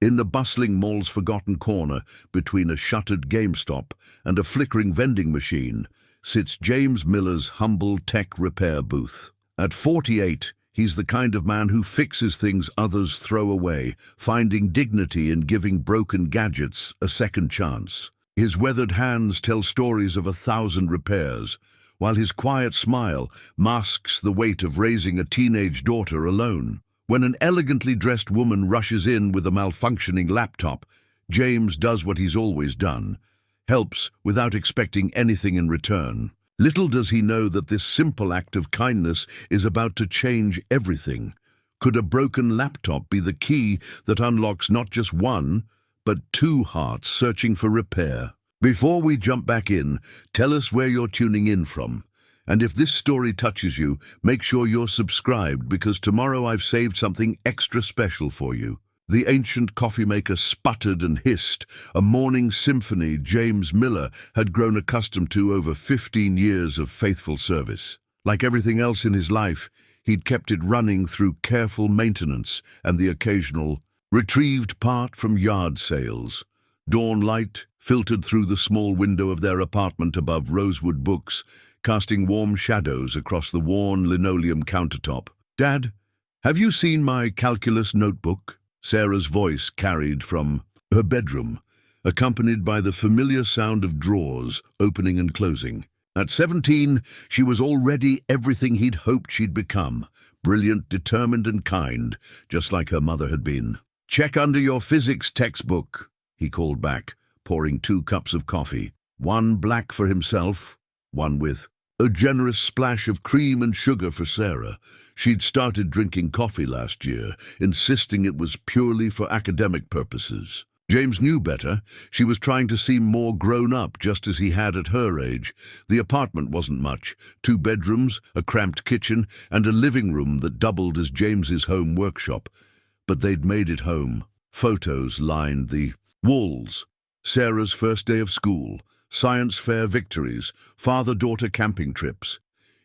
In the bustling mall's forgotten corner, between a shuttered GameStop and a flickering vending machine, sits James Miller's humble tech repair booth. At 48, he's the kind of man who fixes things others throw away, finding dignity in giving broken gadgets a second chance. His weathered hands tell stories of 1,000 repairs, while his quiet smile masks the weight of raising a teenage daughter alone. When an elegantly dressed woman rushes in with a malfunctioning laptop, James does what he's always done: helps without expecting anything in return. Little does he know that this simple act of kindness is about to change everything. Could a broken laptop be the key that unlocks not just one, but two hearts searching for repair? Before we jump back in, tell us where you're tuning in from. And if this story touches you, make sure you're subscribed, because tomorrow I've saved something extra special for you. The ancient coffee maker sputtered and hissed, a morning symphony James Miller had grown accustomed to over 15 years of faithful service. Like everything else in his life, he'd kept it running through careful maintenance and the occasional retrieved part from yard sales. Dawn light filtered through the small window of their apartment above rosewood books, casting warm shadows across the worn linoleum countertop. "Dad, have you seen my calculus notebook?" Sarah's voice carried from her bedroom, accompanied by the familiar sound of drawers opening and closing. At 17, she was already everything he'd hoped she'd become: brilliant, determined, and kind, just like her mother had been. "Check under your physics textbook," he called back, pouring 2 cups of coffee, one black for himself, one with a generous splash of cream and sugar for Sarah. She'd started drinking coffee last year, insisting it was purely for academic purposes. James knew better. She was trying to seem more grown up, just as he had at her age. The apartment wasn't much: 2 bedrooms, a cramped kitchen, and a living room that doubled as James's home workshop. But they'd made it home. Photos lined the walls: Sarah's first day of school, science fair victories, father-daughter camping trips.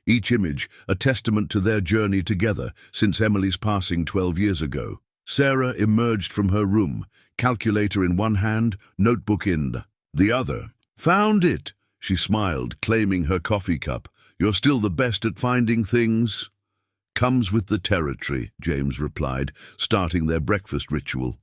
Each image a testament to their journey together since Emily's passing 12 years ago. Sarah emerged from her room, calculator in one hand, notebook in the other. "Found it," she smiled, claiming her coffee cup. "You're still the best at finding things." "Comes with the territory," James replied, starting their breakfast ritual.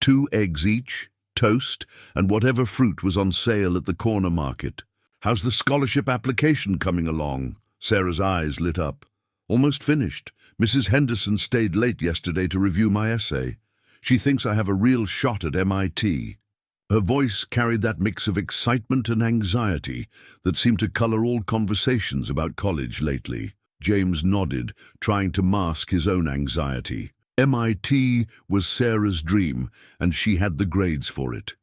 2 eggs each, toast, and whatever fruit was on sale at the corner market. "How's the scholarship application coming along?" Sarah's eyes lit up. "Almost finished. Mrs. Henderson stayed late yesterday to review my essay. She thinks I have a real shot at MIT. Her voice carried that mix of excitement and anxiety that seemed to color all conversations about college lately. James nodded, trying to mask his own anxiety. MIT was Sarah's dream, and she had the grades for it.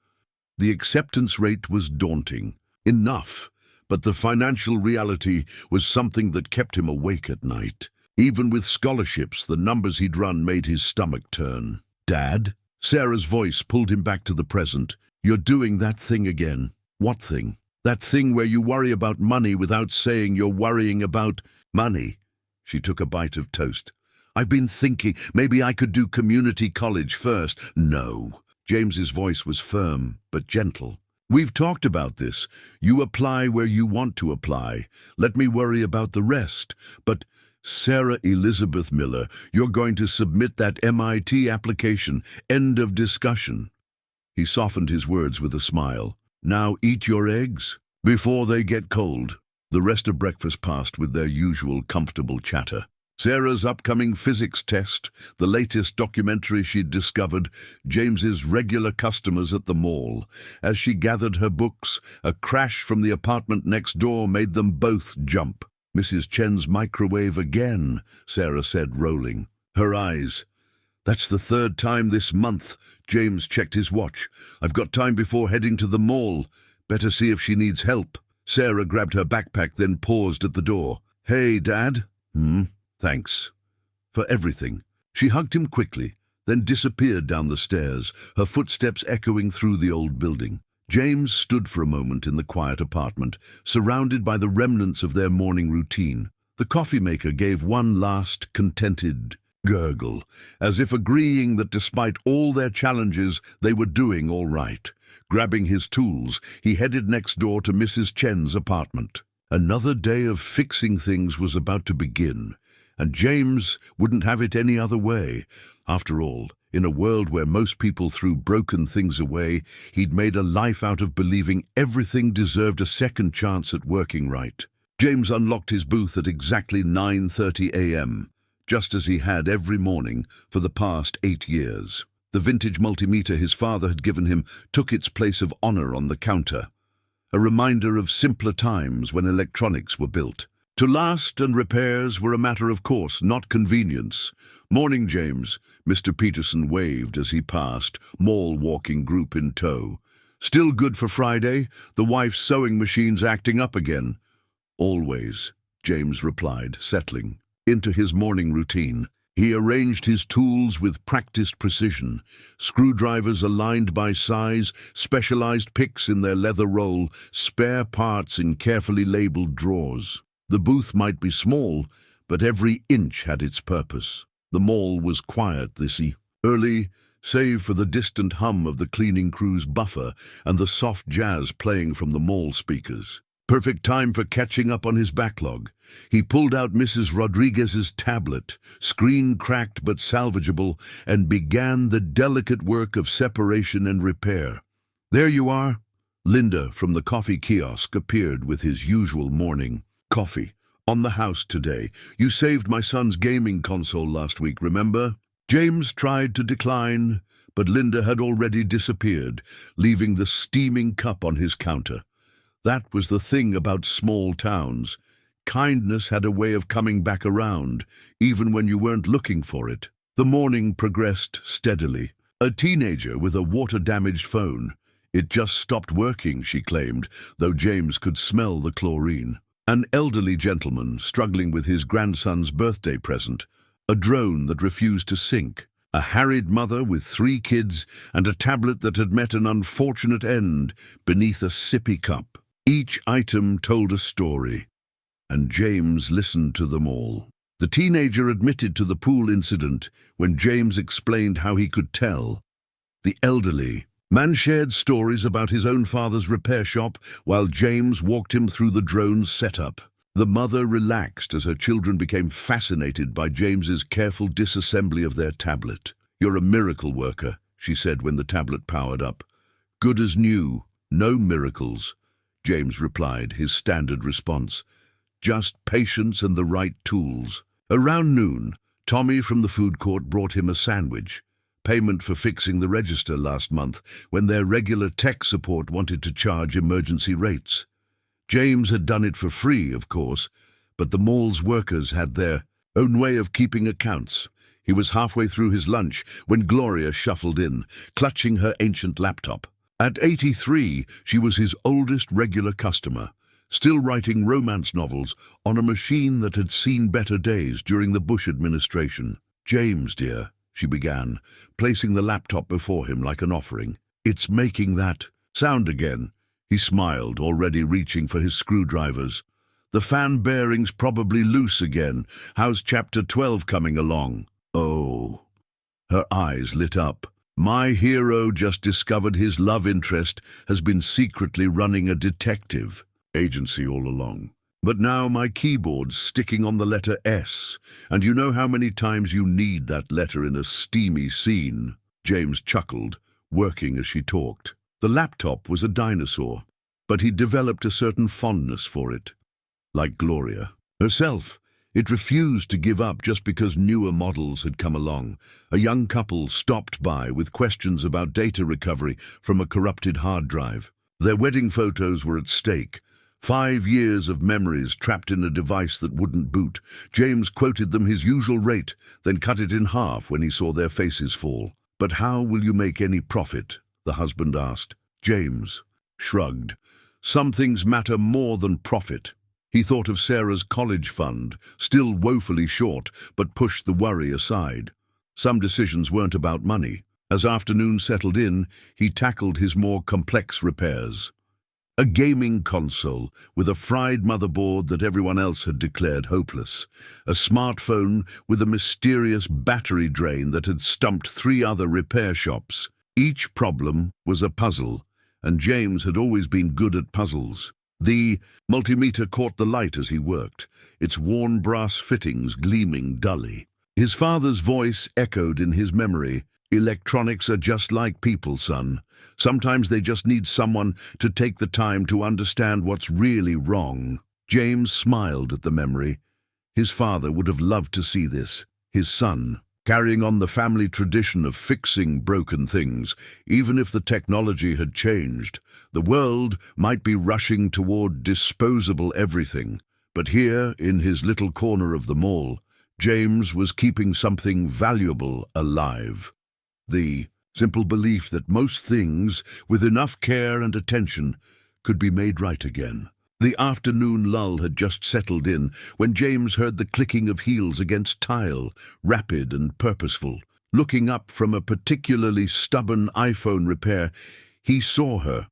The acceptance rate was daunting. Enough, but the financial reality was something that kept him awake at night. Even with scholarships, the numbers he'd run made his stomach turn. "Dad?" Sarah's voice pulled him back to the present. "You're doing that thing again." "What thing?" "That thing where you worry about money without saying you're worrying about money." She took a bite of toast. "I've been thinking maybe I could do community college first." "No." James's voice was firm but gentle. "We've talked about this. You apply where you want to apply. Let me worry about the rest." "But Sarah Elizabeth Miller, you're going to submit that MIT application. End of discussion." He softened his words with a smile. "Now eat your eggs before they get cold." The rest of breakfast passed with their usual comfortable chatter. Sarah's upcoming physics test, the latest documentary she'd discovered, James's regular customers at the mall. As she gathered her books, a crash from the apartment next door made them both jump. "Mrs. Chen's microwave again," Sarah said, rolling her eyes. "That's the 3rd time this month." James checked his watch. "I've got time before heading to the mall. Better see if she needs help." Sarah grabbed her backpack, then paused at the door. "Hey, Dad." "Thanks for everything." She hugged him quickly, then disappeared down the stairs, her footsteps echoing through the old building. James stood for a moment in the quiet apartment, surrounded by the remnants of their morning routine. The coffee maker gave one last contented gurgle, as if agreeing that despite all their challenges, they were doing all right. Grabbing his tools, he headed next door to Mrs. Chen's apartment. Another day of fixing things was about to begin, and James wouldn't have it any other way. After all, in a world where most people threw broken things away, he'd made a life out of believing everything deserved a second chance at working right. James unlocked his booth at exactly 9:30 a.m., just as he had every morning for the past 8 years. The vintage multimeter his father had given him took its place of honor on the counter, a reminder of simpler times when electronics were built to last, and repairs were a matter of course, not convenience. "Morning, James," Mr. Peterson waved as he passed, mall walking group in tow. "Still good for Friday? The wife's sewing machine's acting up again." "Always," James replied, settling into his morning routine. He arranged his tools with practiced precision, screwdrivers aligned by size, specialized picks in their leather roll, spare parts in carefully labeled drawers. The booth might be small, but every inch had its purpose. The mall was quiet this early, save for the distant hum of the cleaning crew's buffer and the soft jazz playing from the mall speakers. Perfect time for catching up on his backlog. He pulled out Mrs. Rodriguez's tablet, screen cracked but salvageable, and began the delicate work of separation and repair. "There you are." Linda from the coffee kiosk appeared with his usual morning coffee. "On the house today. You saved my son's gaming console last week, remember?" James tried to decline, but Linda had already disappeared, leaving the steaming cup on his counter. That was the thing about small towns. Kindness had a way of coming back around, even when you weren't looking for it. The morning progressed steadily. A teenager with a water-damaged phone. It just stopped working, she claimed, though James could smell the chlorine. An elderly gentleman struggling with his grandson's birthday present. A drone that refused to sync. A harried mother with 3 kids and a tablet that had met an unfortunate end beneath a sippy cup. Each item told a story, and James listened to them all. The teenager admitted to the pool incident when James explained how he could tell. The elderly man shared stories about his own father's repair shop while James walked him through the drone's setup. The mother relaxed as her children became fascinated by James's careful disassembly of their tablet. "You're a miracle worker," she said when the tablet powered up. "Good as new, no miracles," James replied, his standard response. "Just patience and the right tools." Around noon, Tommy from the food court brought him a sandwich. Payment for fixing the register last month when their regular tech support wanted to charge emergency rates. James had done it for free, of course, but the mall's workers had their own way of keeping accounts. He was halfway through his lunch when Gloria shuffled in, clutching her ancient laptop. At 83, she was his oldest regular customer, still writing romance novels on a machine that had seen better days during the Bush administration. "James, dear," she began, placing the laptop before him like an offering. "It's making that sound again." He smiled, already reaching for his screwdrivers. "The fan bearing's probably loose again. How's chapter 12 coming along?" "Oh." Her eyes lit up. "My hero just discovered his love interest has been secretly running a detective agency all along. But now my keyboard's sticking on the letter S, and you know how many times you need that letter in a steamy scene." James chuckled, working as she talked. The laptop was a dinosaur, but he developed a certain fondness for it. Like Gloria herself, it refused to give up just because newer models had come along. A young couple stopped by with questions about data recovery from a corrupted hard drive. Their wedding photos were at stake. 5 years of memories trapped in a device that wouldn't boot. James quoted them his usual rate, then cut it in half when he saw their faces fall. "But how will you make any profit?" the husband asked. James shrugged. "Some things matter more than profit." He thought of Sarah's college fund, still woefully short, but pushed the worry aside. Some decisions weren't about money. As afternoon settled in, he tackled his more complex repairs. A gaming console with a fried motherboard that everyone else had declared hopeless. A smartphone with a mysterious battery drain that had stumped 3 other repair shops. Each problem was a puzzle, and James had always been good at puzzles. The multimeter caught the light as he worked, its worn brass fittings gleaming dully. His father's voice echoed in his memory. "Electronics are just like people, son. Sometimes they just need someone to take the time to understand what's really wrong." James smiled at the memory. His father would have loved to see this. His son, carrying on the family tradition of fixing broken things, even if the technology had changed. The world might be rushing toward disposable everything, but here, in his little corner of the mall, James was keeping something valuable alive. The simple belief that most things, with enough care and attention, could be made right again. The afternoon lull had just settled in when James heard the clicking of heels against tile, rapid and purposeful. Looking up from a particularly stubborn iPhone repair, he saw her,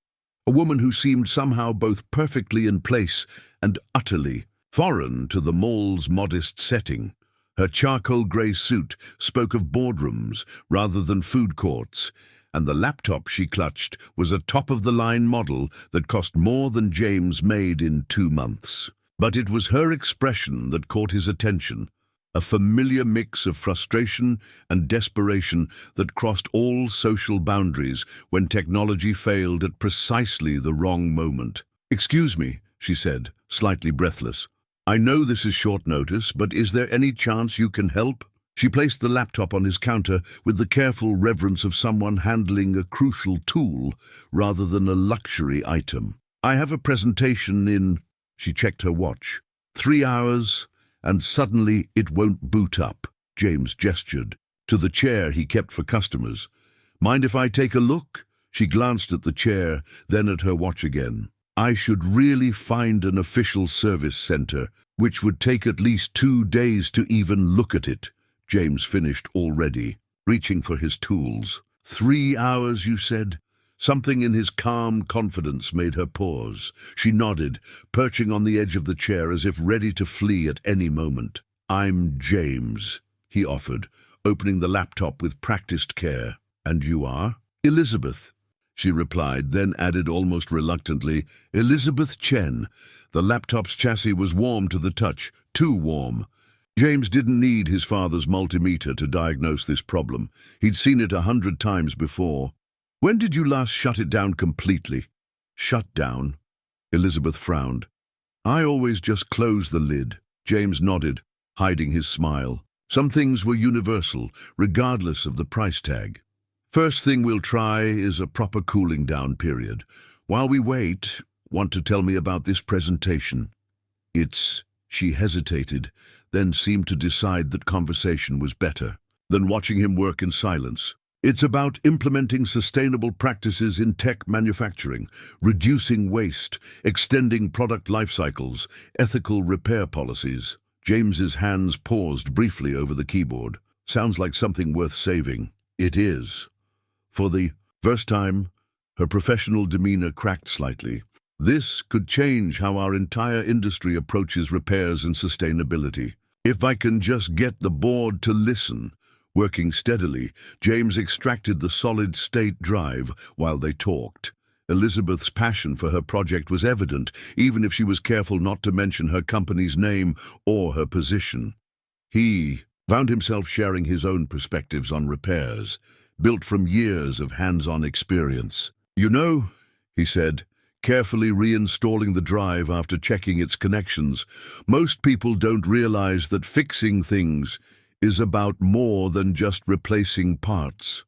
a woman who seemed somehow both perfectly in place and utterly foreign to the mall's modest setting. Her charcoal grey suit spoke of boardrooms rather than food courts, and the laptop she clutched was a top-of-the-line model that cost more than James made in 2 months. But it was her expression that caught his attention, a familiar mix of frustration and desperation that crossed all social boundaries when technology failed at precisely the wrong moment. "Excuse me," she said, slightly breathless. "I know this is short notice, but is there any chance you can help?" She placed the laptop on his counter with the careful reverence of someone handling a crucial tool rather than a luxury item. "I have a presentation in—" She checked her watch. 3 hours, and suddenly it won't boot up. James gestured to the chair he kept for customers. "Mind if I take a look?" She glanced at the chair, then at her watch again. "I should really find an official service center, which would take at least 2 days to even look at it." James finished already, reaching for his tools. 3 hours, you said? Something in his calm confidence made her pause. She nodded, perching on the edge of the chair as if ready to flee at any moment. "I'm James," he offered, opening the laptop with practiced care. "And you are?" "Elizabeth," she replied, then added almost reluctantly, "Elizabeth Chen." The laptop's chassis was warm to the touch, too warm. James didn't need his father's multimeter to diagnose this problem. He'd seen it 100 times before. "When did you last shut it down completely?" "Shut down?" Elizabeth frowned. "I always just close the lid." James nodded, hiding his smile. Some things were universal, regardless of the price tag. "First thing we'll try is a proper cooling down period. While we wait, want to tell me about this presentation?" "It's—" She hesitated, then seemed to decide that conversation was better than watching him work in silence. "It's about implementing sustainable practices in tech manufacturing, reducing waste, extending product life cycles, ethical repair policies." James's hands paused briefly over the keyboard. "Sounds like something worth saving." "It is." For the first time, her professional demeanor cracked slightly. "This could change how our entire industry approaches repairs and sustainability. If I can just get the board to listen." Working steadily, James extracted the solid-state drive while they talked. Elizabeth's passion for her project was evident, even if she was careful not to mention her company's name or her position. He found himself sharing his own perspectives on repairs, built from years of hands-on experience. "You know," he said, carefully reinstalling the drive after checking its connections, "most people don't realize that fixing things is about more than just replacing parts.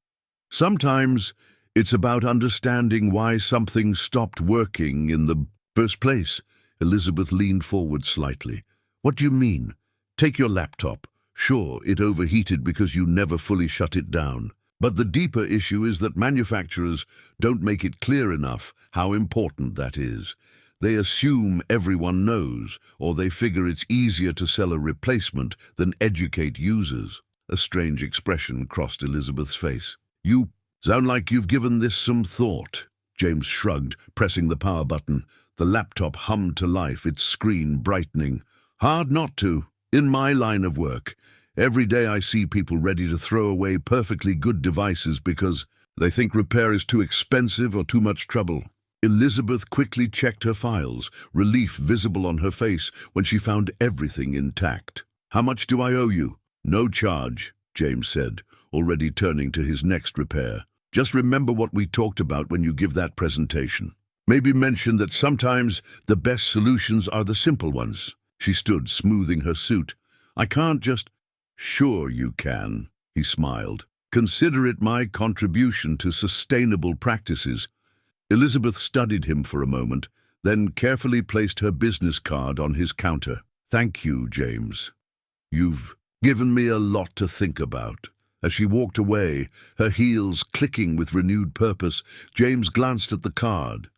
Sometimes it's about understanding why something stopped working in the first place." Elizabeth leaned forward slightly. "What do you mean? Take your laptop. Sure, it overheated because you never fully shut it down. But the deeper issue is that manufacturers don't make it clear enough how important that is. They assume everyone knows, or they figure it's easier to sell a replacement than educate users." A strange expression crossed Elizabeth's face. "You sound like you've given this some thought." James shrugged, pressing the power button. The laptop hummed to life, its screen brightening. Hard not to, in my line of work. Every day I see people ready to throw away perfectly good devices because they think repair is too expensive or too much trouble. Elizabeth quickly checked her files, relief visible on her face when she found everything intact. How much do I owe you? No charge, James said, already turning to his next repair. Just remember what we talked about when you give that presentation. Maybe mention that sometimes the best solutions are the simple ones. She stood, smoothing her suit. I can't just... Sure you can, he smiled. Consider it my contribution to sustainable practices. Elizabeth studied him for a moment, then carefully placed her business card on his counter. Thank you, James. You've given me a lot to think about. As she walked away, her heels clicking with renewed purpose, James glanced at the card.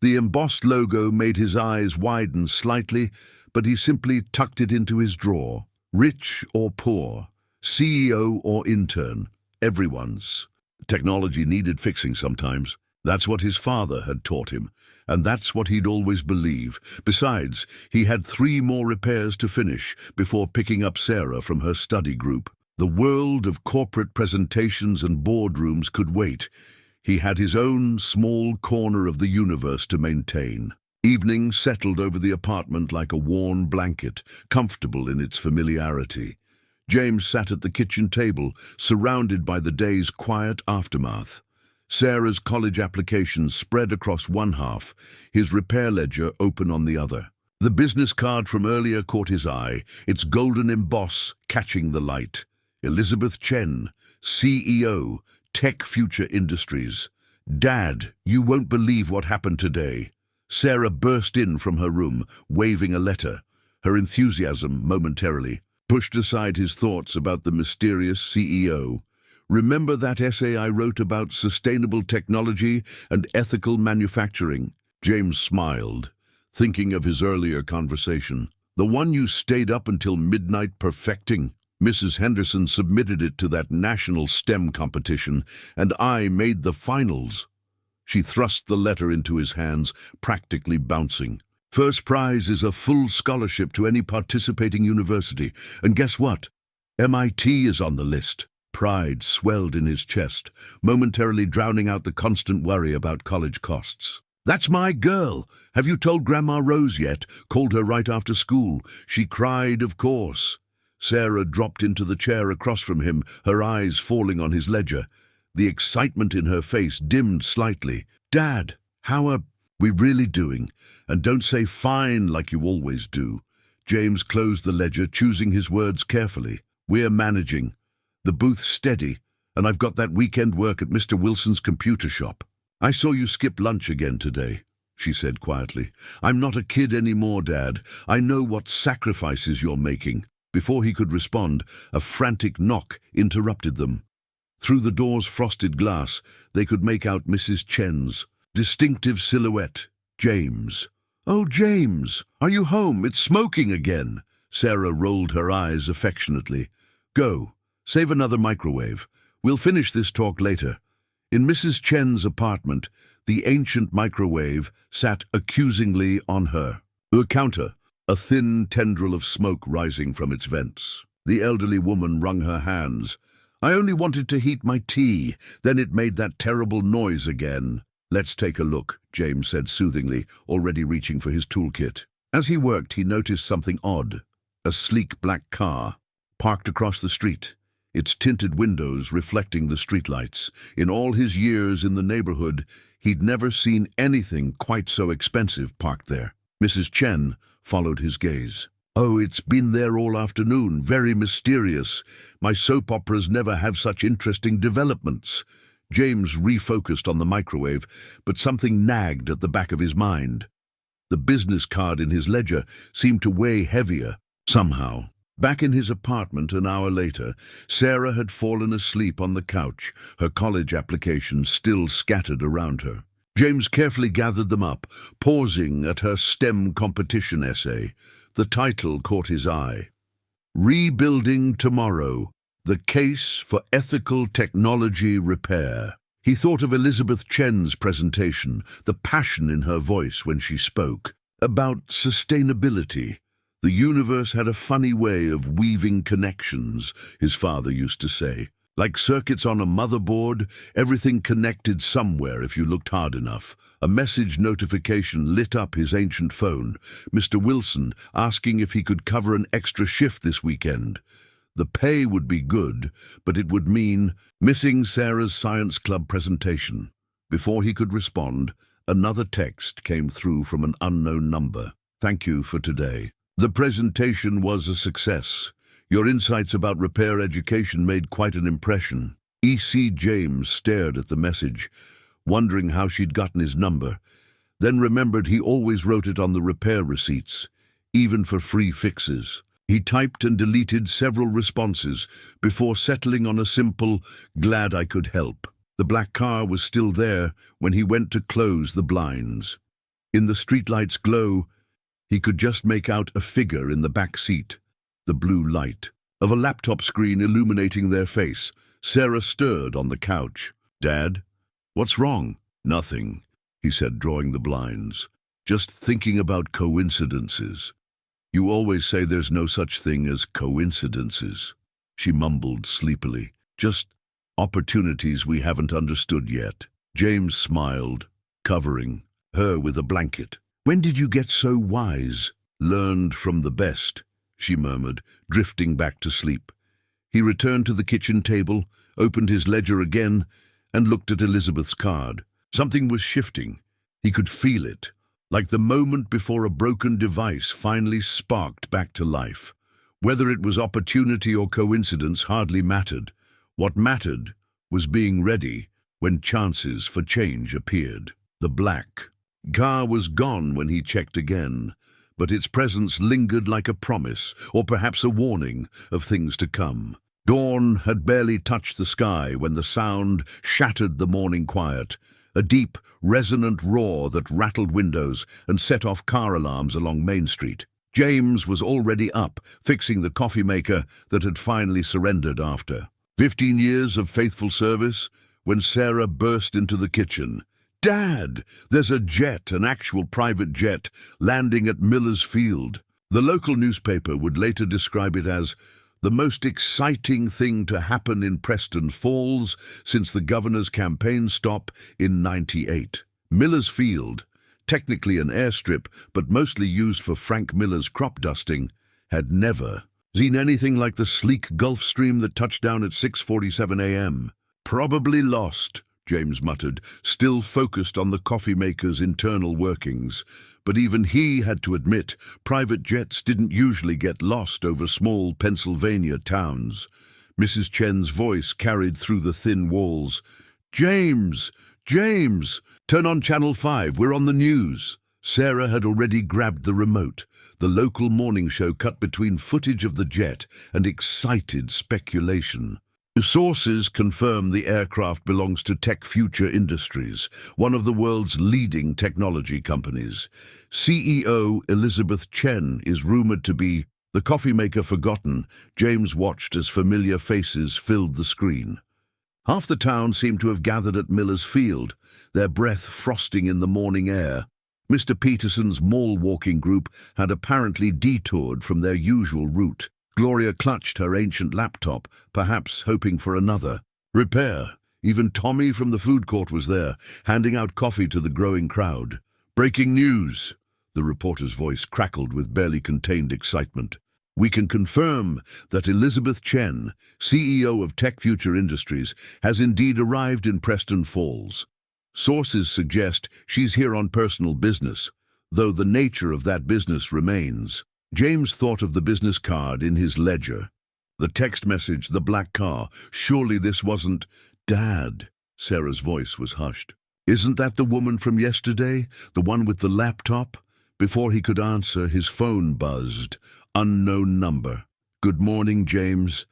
The embossed logo made his eyes widen slightly, but he simply tucked it into his drawer. Rich or poor, CEO or intern, everyone's. Technology needed fixing sometimes. That's what his father had taught him, and that's what he'd always believe. Besides, he had 3 more repairs to finish before picking up Sarah from her study group. The world of corporate presentations and boardrooms could wait. He had his own small corner of the universe to maintain. Evening settled over the apartment like a worn blanket, comfortable in its familiarity. James sat at the kitchen table, surrounded by the day's quiet aftermath. Sarah's college application spread across one half, his repair ledger open on the other. The business card from earlier caught his eye, its golden emboss catching the light. Elizabeth Chen, CEO, Tech Future Industries. Dad, you won't believe what happened today. Sarah burst in from her room, waving a letter. Her enthusiasm, momentarily, pushed aside his thoughts about the mysterious CEO. Remember that essay I wrote about sustainable technology and ethical manufacturing? James smiled, thinking of his earlier conversation. The one you stayed up until midnight perfecting? Mrs. Henderson submitted it to that national STEM competition, and I made the finals. She thrust the letter into his hands, practically bouncing. First prize is a full scholarship to any participating university. And guess what? MIT is on the list. Pride swelled in his chest, momentarily drowning out the constant worry about college costs. That's my girl. Have you told Grandma Rose yet? Called her right after school. She cried, of course. Sarah dropped into the chair across from him, her eyes falling on his ledger. The excitement in her face dimmed slightly. Dad, how are we really doing? And don't say fine like you always do. James closed the ledger, choosing his words carefully. We're managing. The booth's steady, and I've got that weekend work at Mr. Wilson's computer shop. I saw you skip lunch again today, she said quietly. I'm not a kid anymore, Dad. I know what sacrifices you're making. Before he could respond, a frantic knock interrupted them. Through the door's frosted glass, they could make out Mrs. Chen's distinctive silhouette. James. Oh, James, are you home? It's smoking again. Sarah rolled her eyes affectionately. Go, save another microwave. We'll finish this talk later. In Mrs. Chen's apartment, the ancient microwave sat accusingly on her. The counter, a thin tendril of smoke rising from its vents. The elderly woman wrung her hands. I only wanted to heat my tea, then it made that terrible noise again. Let's take a look, James said soothingly, already reaching for his toolkit. As he worked, he noticed something odd. A sleek black car, parked across the street, its tinted windows reflecting the streetlights. In all his years in the neighborhood, he'd never seen anything quite so expensive parked there. Mrs. Chen followed his gaze. Oh, it's been there all afternoon, very mysterious. My soap operas never have such interesting developments. James refocused on the microwave, but something nagged at the back of his mind. The business card in his ledger seemed to weigh heavier, somehow. Back in his apartment an hour later, Sarah had fallen asleep on the couch, her college applications still scattered around her. James carefully gathered them up, pausing at her STEM competition essay. The title caught his eye. Rebuilding Tomorrow, the Case for Ethical Technology Repair. He thought of Elizabeth Chen's presentation, the passion in her voice when she spoke, about sustainability. The universe had a funny way of weaving connections, his father used to say. Like circuits on a motherboard, everything connected somewhere if you looked hard enough. A message notification lit up his ancient phone. Mr. Wilson asking if he could cover an extra shift this weekend. The pay would be good, but it would mean missing Sarah's science club presentation. Before he could respond, another text came through from an unknown number. Thank you for today. The presentation was a success. Your insights about repair education made quite an impression. E.C. James stared at the message, wondering how she'd gotten his number, then remembered he always wrote it on the repair receipts, even for free fixes. He typed and deleted several responses before settling on a simple, "Glad I could help." The black car was still there when he went to close the blinds. In the streetlight's glow, he could just make out a figure in the back seat, the blue light of a laptop screen illuminating their face. Sarah stirred on the couch. "Dad, what's wrong?" "Nothing," he said, drawing the blinds. "Just thinking about coincidences." "You always say there's no such thing as coincidences," she mumbled sleepily. "Just opportunities we haven't understood yet." James smiled, covering her with a blanket. "When did you get so wise?" "Learned from the best," she murmured, drifting back to sleep. He returned to the kitchen table, opened his ledger again, and looked at Elizabeth's card. Something was shifting. He could feel it, like the moment before a broken device finally sparked back to life. Whether it was opportunity or coincidence hardly mattered. What mattered was being ready when chances for change appeared. The black car was gone when he checked again, but its presence lingered like a promise, or perhaps a warning, of things to come. Dawn had barely touched the sky when the sound shattered the morning quiet, a deep, resonant roar that rattled windows and set off car alarms along Main Street. James was already up, fixing the coffee maker that had finally surrendered after 15 years of faithful service, when Sarah burst into the kitchen. "Dad, there's a jet, an actual private jet, landing at Miller's Field." The local newspaper would later describe it as the most exciting thing to happen in Preston Falls since the governor's campaign stop in '98. Miller's Field, technically an airstrip but mostly used for Frank Miller's crop dusting, had never seen anything like the sleek Gulf Stream that touched down at 6:47 a.m. "Probably lost," James muttered, still focused on the coffee maker's internal workings. But even he had to admit private jets didn't usually get lost over small Pennsylvania towns. Mrs. Chen's voice carried through the thin walls. "James! James! Turn on Channel 5, we're on the news." Sarah had already grabbed the remote. The local morning show cut between footage of the jet and excited speculation. Sources confirm the aircraft belongs to Tech Future Industries, one of the world's leading technology companies. CEO Elizabeth Chen is rumored to be the coffee maker forgotten. James watched as familiar faces filled the screen. Half the town seemed to have gathered at Miller's Field, their breath frosting in the morning air. Mr. Peterson's mall-walking group had apparently detoured from their usual route. Gloria clutched her ancient laptop, perhaps hoping for another repair. Even Tommy from the food court was there, handing out coffee to the growing crowd. "Breaking news!" The reporter's voice crackled with barely contained excitement. "We can confirm that Elizabeth Chen, CEO of Tech Future Industries, has indeed arrived in Preston Falls. Sources suggest she's here on personal business, though the nature of that business remains." James thought of the business card in his ledger. The text message, the black car. Surely this wasn't... "Dad," Sarah's voice was hushed. "Isn't that the woman from yesterday? The one with the laptop?" Before he could answer, his phone buzzed. Unknown number. "Good morning, James.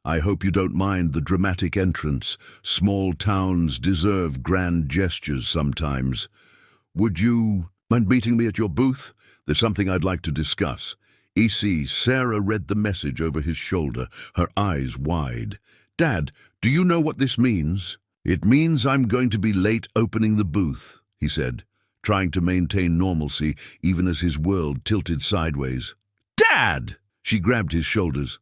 I hope you don't mind the dramatic entrance. Small towns deserve grand gestures sometimes. Would you mind meeting me at your booth? There's something I'd like to discuss." E.C. Sarah read the message over his shoulder, her eyes wide. "Dad, do you know what this means?" "It means I'm going to be late opening the booth," he said, trying to maintain normalcy even as his world tilted sideways. "Dad!" She grabbed his shoulders.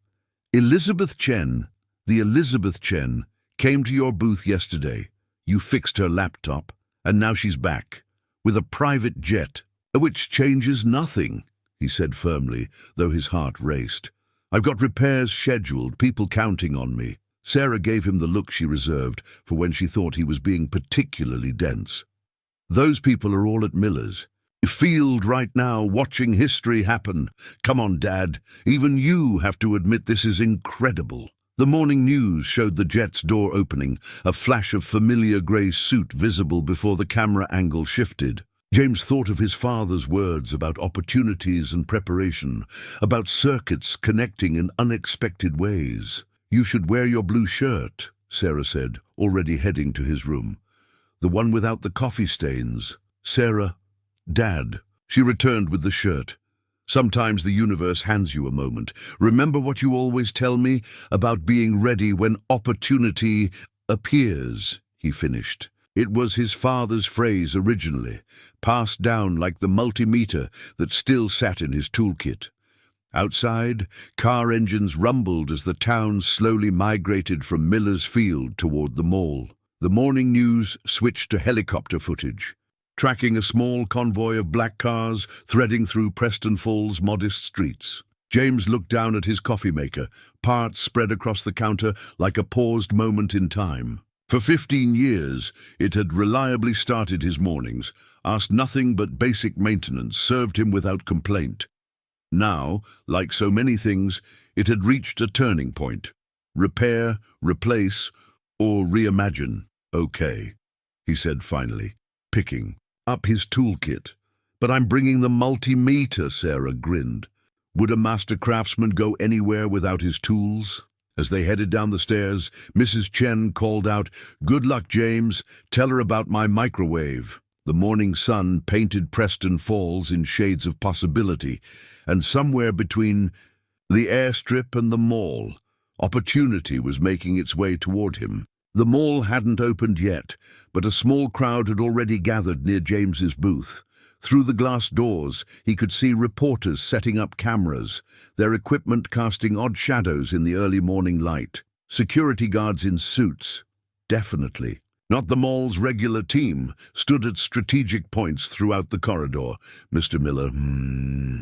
"Elizabeth Chen, the Elizabeth Chen, came to your booth yesterday. You fixed her laptop, and now she's back, with a private jet." "Which changes nothing," he said firmly, though his heart raced. "I've got repairs scheduled, people counting on me." Sarah gave him the look she reserved for when she thought he was being particularly dense. "Those people are all at Miller's. Field right now, watching history happen. Come on, Dad. Even you have to admit this is incredible." The morning news showed the jet's door opening, a flash of familiar grey suit visible before the camera angle shifted. James thought of his father's words about opportunities and preparation, about circuits connecting in unexpected ways. "You should wear your blue shirt," Sarah said, already heading to his room. "The one without the coffee stains." "Sarah, Dad." She returned with the shirt. "Sometimes the universe hands you a moment. Remember what you always tell me about being ready when opportunity appears," he finished. It was his father's phrase originally, passed down like the multimeter that still sat in his toolkit. Outside, car engines rumbled as the town slowly migrated from Miller's Field toward the mall. The morning news switched to helicopter footage, tracking a small convoy of black cars threading through Preston Falls' modest streets. James looked down at his coffee maker, parts spread across the counter like a paused moment in time. For 15 years, it had reliably started his mornings, asked nothing but basic maintenance, served him without complaint. Now, like so many things, it had reached a turning point. Repair, replace, or reimagine. "Okay," he said finally, picking up his toolkit. "But I'm bringing the multimeter," Sarah grinned. Would a master craftsman go anywhere without his tools? As they headed down the stairs, Mrs. Chen called out, "Good luck, James. Tell her about my microwave." The morning sun painted Preston Falls in shades of possibility, and somewhere between the airstrip and the mall, opportunity was making its way toward him. The mall hadn't opened yet, but a small crowd had already gathered near James's booth. Through the glass doors, he could see reporters setting up cameras, their equipment casting odd shadows in the early morning light. Security guards in suits, definitely. Not the mall's regular team, stood at strategic points throughout the corridor. "Mr. Miller."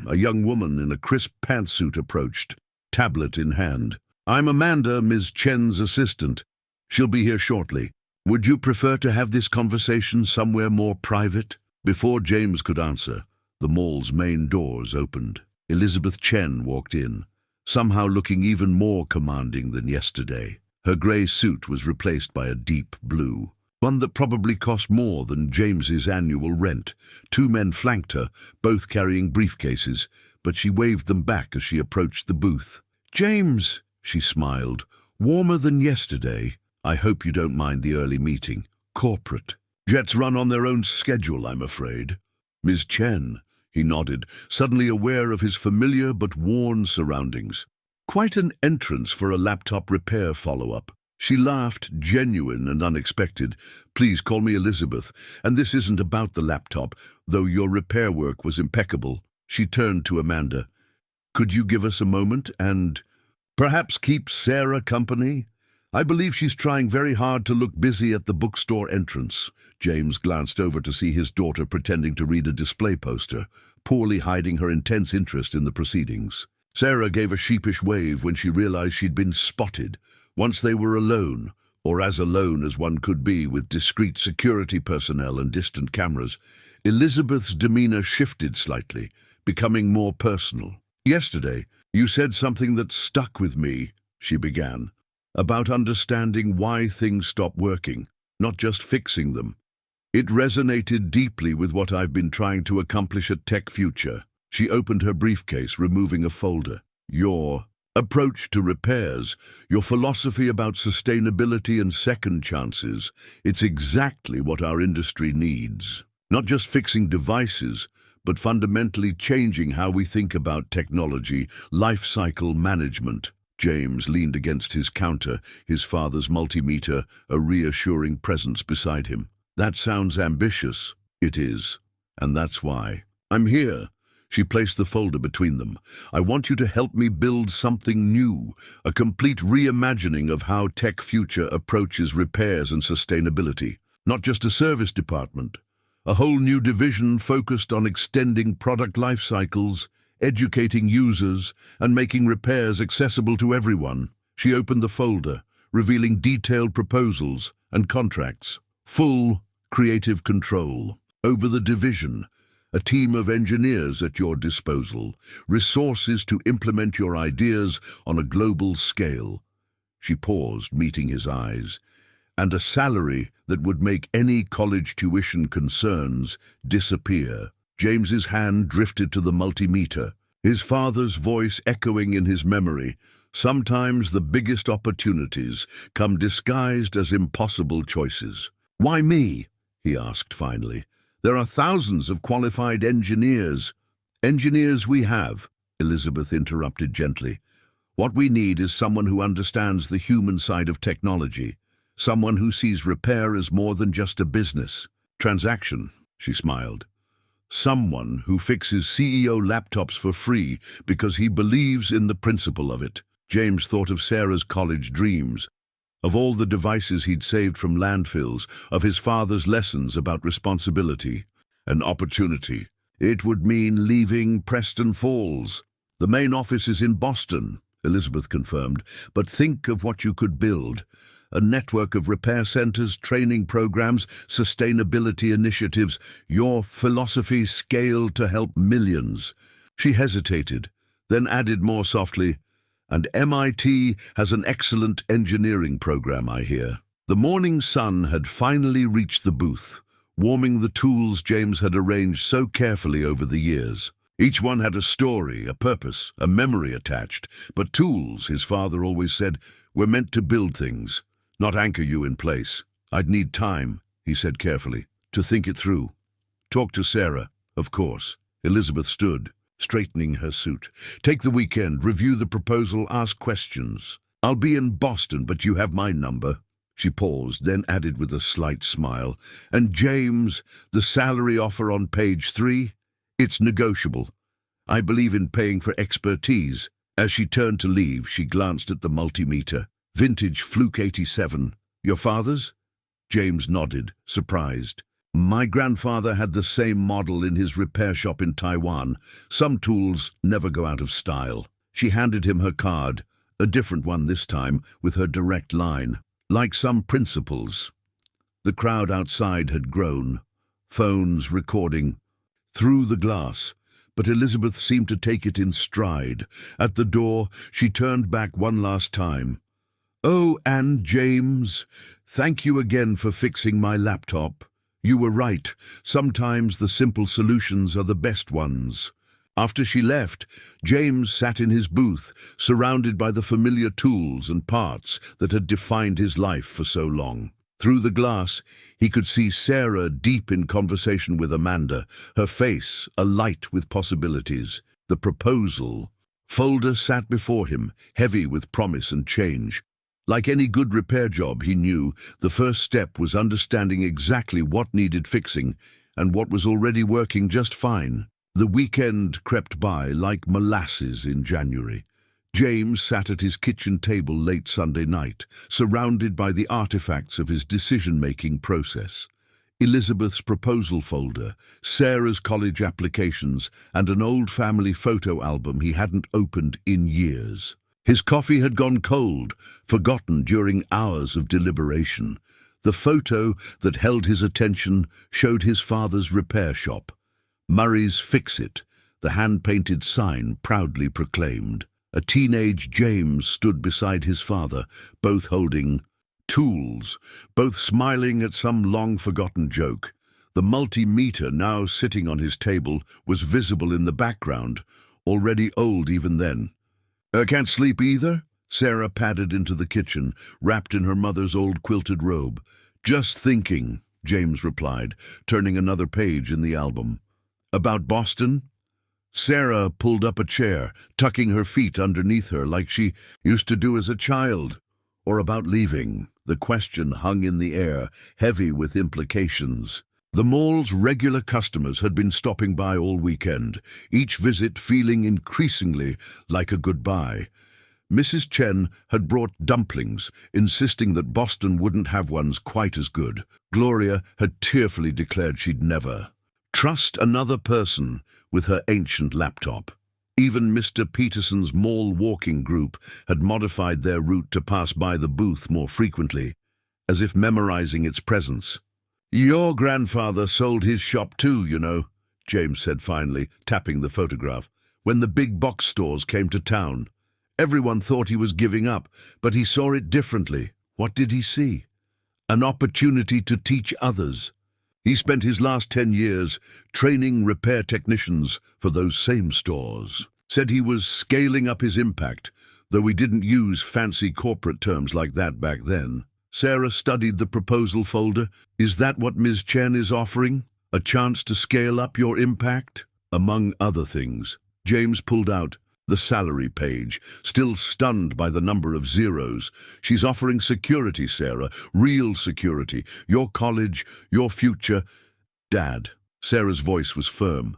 A young woman in a crisp pantsuit approached, tablet in hand. "I'm Amanda, Ms. Chen's assistant. She'll be here shortly. Would you prefer to have this conversation somewhere more private?" Before James could answer, the mall's main doors opened. Elizabeth Chen walked in, somehow looking even more commanding than yesterday. Her grey suit was replaced by a deep blue, one that probably cost more than James's annual rent. Two men flanked her, both carrying briefcases, but she waved them back as she approached the booth. "James," she smiled, "warmer than yesterday. I hope you don't mind the early meeting. Corporate. Jets run on their own schedule, I'm afraid." "Ms. Chen," he nodded, suddenly aware of his familiar but worn surroundings. Quite an entrance for a laptop repair follow-up. She laughed, genuine and unexpected. "Please call me Elizabeth, and this isn't about the laptop, though your repair work was impeccable." She turned to Amanda. "Could you give us a moment and perhaps keep Sarah company? I believe she's trying very hard to look busy at the bookstore entrance." James glanced over to see his daughter pretending to read a display poster, poorly hiding her intense interest in the proceedings. Sarah gave a sheepish wave when she realized she'd been spotted. Once they were alone, or as alone as one could be with discreet security personnel and distant cameras, Elizabeth's demeanor shifted slightly, becoming more personal. "Yesterday, you said something that stuck with me," she began, "about understanding why things stop working, not just fixing them. It resonated deeply with what I've been trying to accomplish at Tech Future." She opened her briefcase, removing a folder. "Your approach to repairs, your philosophy about sustainability and second chances, it's exactly what our industry needs. Not just fixing devices, but fundamentally changing how we think about technology, life cycle management." James leaned against his counter, his father's multimeter a reassuring presence beside him. That sounds ambitious. It is. And that's why. I'm here. She placed the folder between them. I want you to help me build something new, a complete reimagining of how Tech Future approaches repairs and sustainability. Not just a service department. A whole new division focused on extending product life cycles, educating users, and making repairs accessible to everyone. She opened the folder, revealing detailed proposals and contracts. Full creative control over the division. A team of engineers at your disposal. Resources to implement your ideas on a global scale. She paused, meeting his eyes. And a salary that would make any college tuition concerns disappear. James's hand drifted to the multimeter, his father's voice echoing in his memory. Sometimes the biggest opportunities come disguised as impossible choices. Why me? He asked finally. There are thousands of qualified engineers. Engineers we have, Elizabeth interrupted gently. What we need is someone who understands the human side of technology. Someone who sees repair as more than just a business transaction, she smiled. Someone who fixes CEO laptops for free because he believes in the principle of it. James thought of Sarah's college dreams, of all the devices he'd saved from landfills, of his father's lessons about responsibility and opportunity. It would mean leaving Preston Falls. The main office is in Boston, Elizabeth confirmed, but think of what you could build. A network of repair centers, training programs, sustainability initiatives, your philosophy scaled to help millions. She hesitated, then added more softly, and MIT has an excellent engineering program, I hear. The morning sun had finally reached the booth, warming the tools James had arranged so carefully over the years. Each one had a story, a purpose, a memory attached, but tools, his father always said, were meant to build things, not anchor you in place. I'd need time, he said carefully, to think it through. Talk to Sarah, of course. Elizabeth stood, straightening her suit. Take the weekend, review the proposal, ask questions. I'll be in Boston, but you have my number. She paused, then added with a slight smile. And James, the salary offer on page 3? It's negotiable. I believe in paying for expertise. As she turned to leave, she glanced at the multimeter. Vintage Fluke 87. Your father's? James nodded, surprised. My grandfather had the same model in his repair shop in Taiwan. Some tools never go out of style. She handed him her card, a different one this time, with her direct line. Like some principals. The crowd outside had grown, phones recording, through the glass, but Elizabeth seemed to take it in stride. At the door, she turned back one last time. Oh, and James, thank you again for fixing my laptop. You were right. Sometimes the simple solutions are the best ones. After she left, James sat in his booth, surrounded by the familiar tools and parts that had defined his life for so long. Through the glass, he could see Sarah deep in conversation with Amanda, her face alight with possibilities. The proposal folder sat before him, heavy with promise and change. Like any good repair job, he knew, the first step was understanding exactly what needed fixing and what was already working just fine. The weekend crept by like molasses in January. James sat at his kitchen table late Sunday night, surrounded by the artifacts of his decision-making process. Elizabeth's proposal folder, Sarah's college applications, and an old family photo album he hadn't opened in years. His coffee had gone cold, forgotten during hours of deliberation. The photo that held his attention showed his father's repair shop. Murray's Fix-It, the hand-painted sign proudly proclaimed. A teenage James stood beside his father, both holding tools, both smiling at some long-forgotten joke. The multimeter now sitting on his table was visible in the background, already old even then. Can't sleep either? Sarah padded into the kitchen, wrapped in her mother's old quilted robe. Just thinking, James replied, turning another page in the album. About Boston? Sarah pulled up a chair, tucking her feet underneath her like she used to do as a child. Or about leaving. The question hung in the air, heavy with implications. The mall's regular customers had been stopping by all weekend, each visit feeling increasingly like a goodbye. Mrs. Chen had brought dumplings, insisting that Boston wouldn't have ones quite as good. Gloria had tearfully declared she'd never trust another person with her ancient laptop. Even Mr. Peterson's mall walking group had modified their route to pass by the booth more frequently, as if memorizing its presence. "Your grandfather sold his shop too, you know," James said finally, tapping the photograph, "when the big box stores came to town. Everyone thought he was giving up, but he saw it differently. What did he see? An opportunity to teach others. He spent his last 10 years training repair technicians for those same stores. Said he was scaling up his impact, though we didn't use fancy corporate terms like that back then." Sarah studied the proposal folder. "Is that what Ms. Chen is offering? A chance to scale up your impact?" "Among other things." James pulled out the salary page, still stunned by the number of zeros. "She's offering security, Sarah, real security. Your college, your future." "Dad," Sarah's voice was firm,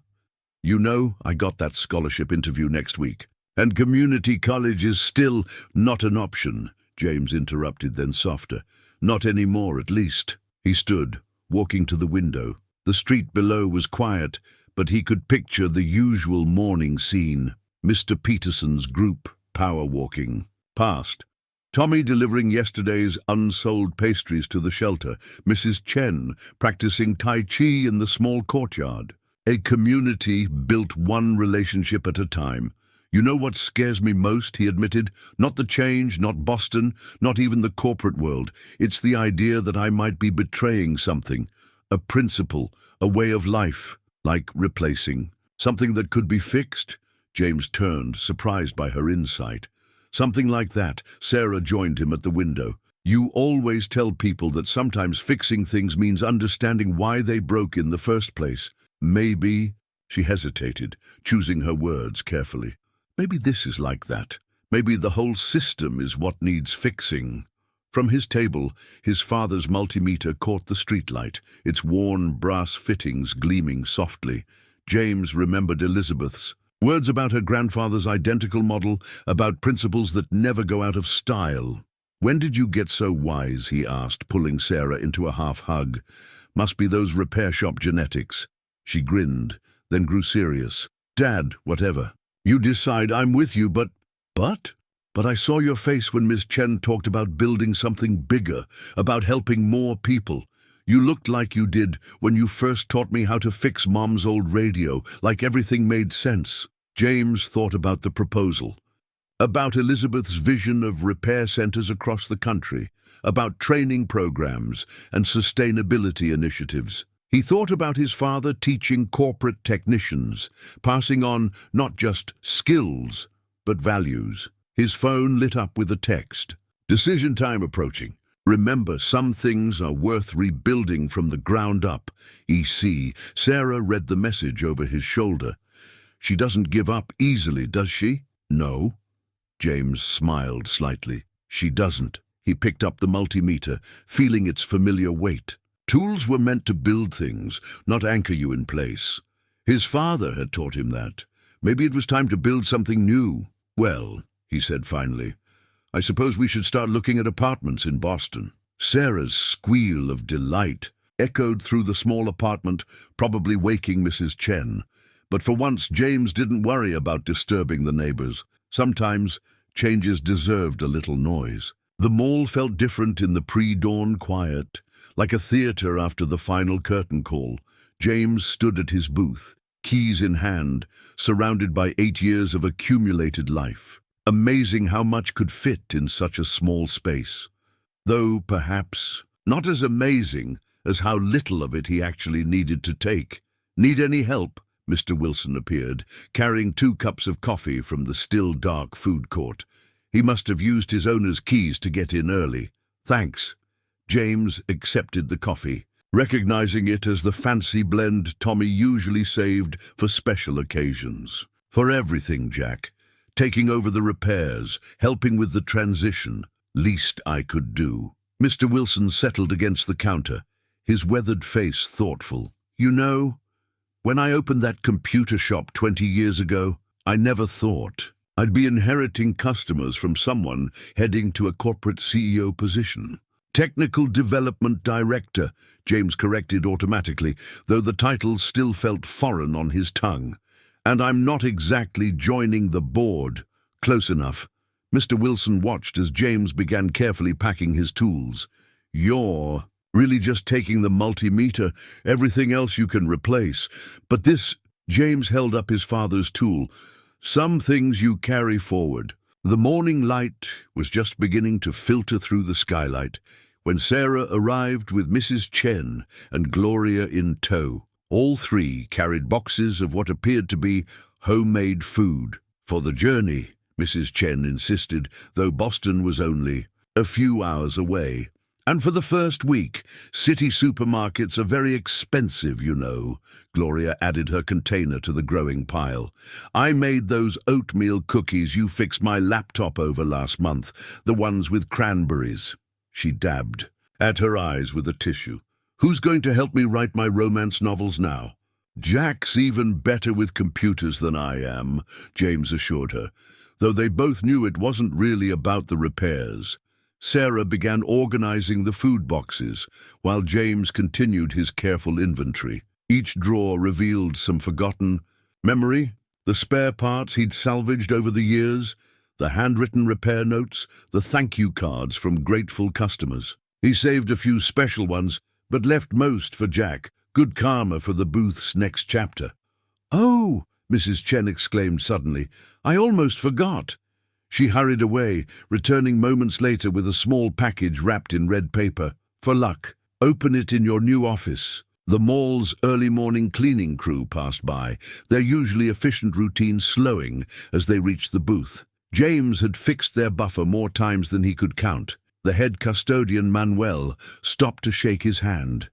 "you know I got that scholarship interview next week. And community college is still not an option," James interrupted, then softer. "Not anymore, at least." He stood, walking to the window. The street below was quiet, but he could picture the usual morning scene. Mr. Peterson's group power walking past. Tommy delivering yesterday's unsold pastries to the shelter. Mrs. Chen practicing Tai Chi in the small courtyard. A community built one relationship at a time. "You know what scares me most," he admitted. "Not the change, not Boston, not even the corporate world. It's the idea that I might be betraying something. A principle, a way of life, like replacing. Something that could be fixed." James turned, surprised by her insight. "Something like that." Sarah joined him at the window. "You always tell people that sometimes fixing things means understanding why they broke in the first place. Maybe," she hesitated, choosing her words carefully, "maybe this is like that. Maybe the whole system is what needs fixing." From his table, his father's multimeter caught the streetlight, its worn brass fittings gleaming softly. James remembered Elizabeth's words about her grandfather's identical model, about principles that never go out of style. "When did you get so wise?" he asked, pulling Sarah into a half-hug. "Must be those repair shop genetics." She grinned, then grew serious. "Dad, whatever. You decide, I'm with you, but I saw your face when Ms. Chen talked about building something bigger, about helping more people. You looked like you did when you first taught me how to fix Mom's old radio, like everything made sense." James thought about the proposal, about Elizabeth's vision of repair centers across the country, about training programs and sustainability initiatives. He thought about his father teaching corporate technicians, passing on not just skills, but values. His phone lit up with a text. "Decision time approaching. Remember, some things are worth rebuilding from the ground up. EC." Sarah read the message over his shoulder. "She doesn't give up easily, does she?" "No." James smiled slightly. "She doesn't." He picked up the multimeter, feeling its familiar weight. Tools were meant to build things, not anchor you in place. His father had taught him that. Maybe it was time to build something new. "Well," he said finally, "I suppose we should start looking at apartments in Boston." Sarah's squeal of delight echoed through the small apartment, probably waking Mrs. Chen. But for once, James didn't worry about disturbing the neighbors. Sometimes changes deserved a little noise. The mall felt different in the pre-dawn quiet, like a theater after the final curtain call. James stood at his booth, keys in hand, surrounded by 8 years of accumulated life. Amazing how much could fit in such a small space. Though, perhaps, not as amazing as how little of it he actually needed to take. "Need any help?" Mr. Wilson appeared, carrying 2 cups of coffee from the still dark food court. He must have used his owner's keys to get in early. "Thanks." James accepted the coffee. recognizing it as the fancy blend Tommy usually saved for special occasions. For everything, Jack. Taking over the repairs, helping with the transition. Least I could do. Mr. Wilson settled against the counter, his weathered face thoughtful. You know, when I opened that computer shop 20 years ago, I never thought I'd be inheriting customers from someone heading to a corporate CEO position. Technical Development Director, James corrected automatically, though the title still felt foreign on his tongue. And I'm not exactly joining the board. Close enough. Mr. Wilson watched as James began carefully packing his tools. You're really just taking the multimeter, everything else you can replace. But this, James held up his father's tool. Some things you carry forward. The morning light was just beginning to filter through the skylight when Sarah arrived with Mrs. Chen and Gloria in tow. All three carried boxes of what appeared to be homemade food. For the journey, Mrs. Chen insisted, though Boston was only a few hours away. And for the first week, city supermarkets are very expensive, you know. Gloria added her container to the growing pile. I made those oatmeal cookies you fixed my laptop over last month, the ones with cranberries. She dabbed at her eyes with a tissue. Who's going to help me write my romance novels now? Jack's even better with computers than I am, James assured her, though they both knew it wasn't really about the repairs. Sarah began organizing the food boxes, while James continued his careful inventory. Each drawer revealed some forgotten memory, the spare parts he'd salvaged over the years, the handwritten repair notes, the thank you cards from grateful customers. He saved a few special ones, but left most for Jack, good karma for the booth's next chapter. Oh, Mrs. Chen exclaimed suddenly, I almost forgot. She hurried away, returning moments later with a small package wrapped in red paper. For luck, open it in your new office. The mall's early morning cleaning crew passed by, their usually efficient routine slowing as they reached the booth. James had fixed their buffer more times than he could count. The head custodian, Manuel, stopped to shake his hand.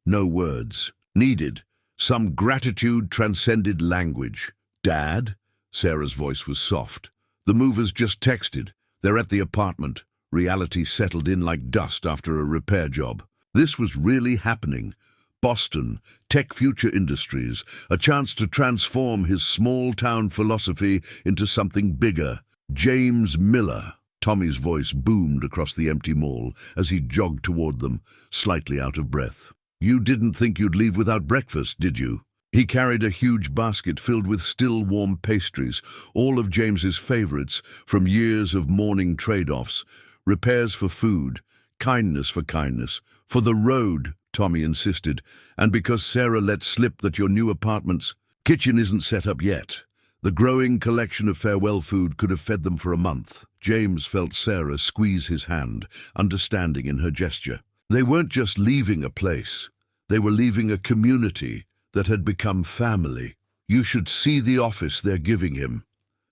No words needed. Some gratitude transcended language. Dad? Sarah's voice was soft. The movers just texted. They're at the apartment. Reality settled in like dust after a repair job. This was really happening. Boston, Tech Future Industries, a chance to transform his small-town philosophy into something bigger. James Miller. Tommy's voice boomed across the empty mall as he jogged toward them, slightly out of breath. You didn't think you'd leave without breakfast, did you? He carried a huge basket filled with still-warm pastries, all of James's favorites from years of morning trade-offs. Repairs for food, kindness for kindness. For the road, Tommy insisted, and because Sarah let slip that your new apartment's kitchen isn't set up yet. The growing collection of farewell food could have fed them for a month. James felt Sarah squeeze his hand, understanding in her gesture. They weren't just leaving a place. They were leaving a community that had become family. You should see the office they're giving him,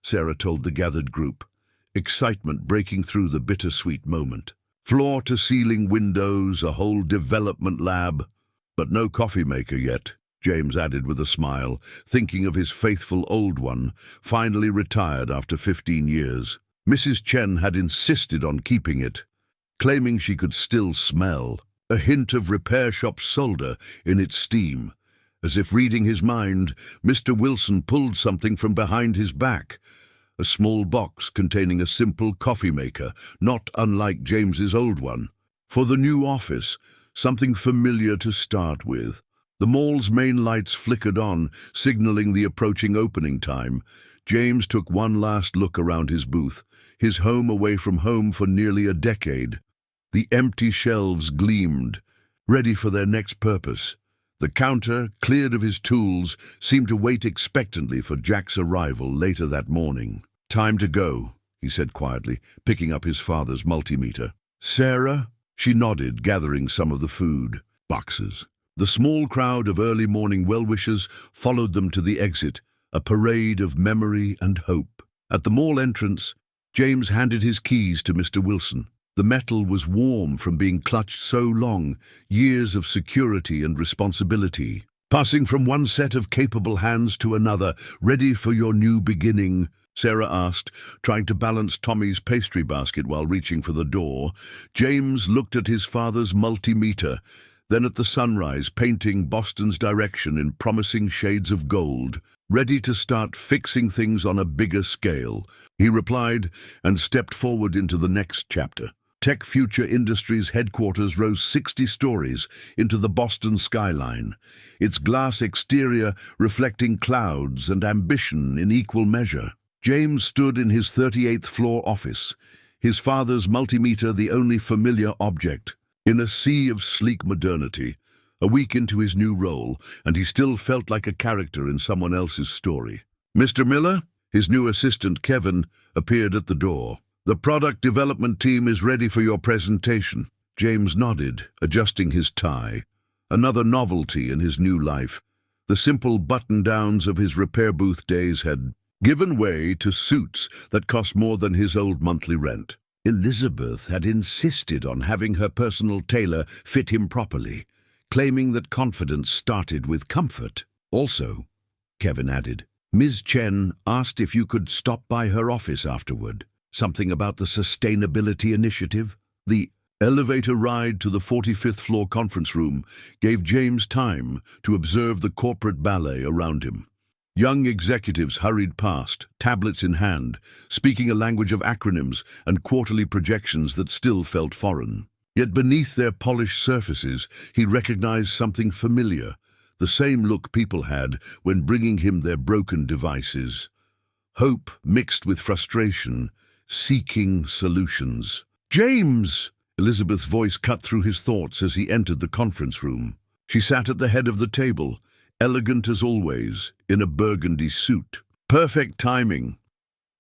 Sarah told the gathered group, excitement breaking through the bittersweet moment. Floor-to-ceiling windows, a whole development lab, but no coffee maker yet, James added with a smile, thinking of his faithful old one, finally retired after 15 years. Mrs. Chen had insisted on keeping it, claiming she could still smell a hint of repair shop solder in its steam. As if reading his mind, Mr. Wilson pulled something from behind his back, a small box containing a simple coffee maker, not unlike James's old one. For the new office, something familiar to start with. The mall's main lights flickered on, signaling the approaching opening time. James took one last look around his booth, his home away from home for nearly a decade. The empty shelves gleamed, ready for their next purpose. The counter, cleared of his tools, seemed to wait expectantly for Jack's arrival later that morning. Time to go, he said quietly, picking up his father's multimeter. Sarah? She nodded, gathering some of the food boxes. The small crowd of early morning well-wishers followed them to the exit, a parade of memory and hope. At the mall entrance, James handed his keys to Mr. Wilson. The metal was warm from being clutched so long, years of security and responsibility. Passing from one set of capable hands to another, ready for your new beginning, Sarah asked, trying to balance Tommy's pastry basket while reaching for the door. James looked at his father's multimeter, then at the sunrise painting Boston's direction in promising shades of gold. Ready to start fixing things on a bigger scale, he replied and stepped forward into the next chapter. Tech Future Industries headquarters rose 60 stories into the Boston skyline, its glass exterior reflecting clouds and ambition in equal measure. James stood in his 38th floor office, his father's multimeter the only familiar object. In a sea of sleek modernity, a week into his new role, and he still felt like a character in someone else's story. Mr. Miller, his new assistant Kevin, appeared at the door. The product development team is ready for your presentation. James nodded, adjusting his tie. Another novelty in his new life. The simple button-downs of his repair booth days had given way to suits that cost more than his old monthly rent. Elizabeth had insisted on having her personal tailor fit him properly, claiming that confidence started with comfort. Also, Kevin added, Ms. Chen asked if you could stop by her office afterward. Something about the sustainability initiative? The elevator ride to the 45th floor conference room gave James time to observe the corporate ballet around him. Young executives hurried past, tablets in hand, speaking a language of acronyms and quarterly projections that still felt foreign. Yet beneath their polished surfaces, he recognized something familiar, the same look people had when bringing him their broken devices. Hope mixed with frustration, seeking solutions. James! Elizabeth's voice cut through his thoughts as he entered the conference room. She sat at the head of the table, elegant as always, in a burgundy suit. Perfect timing.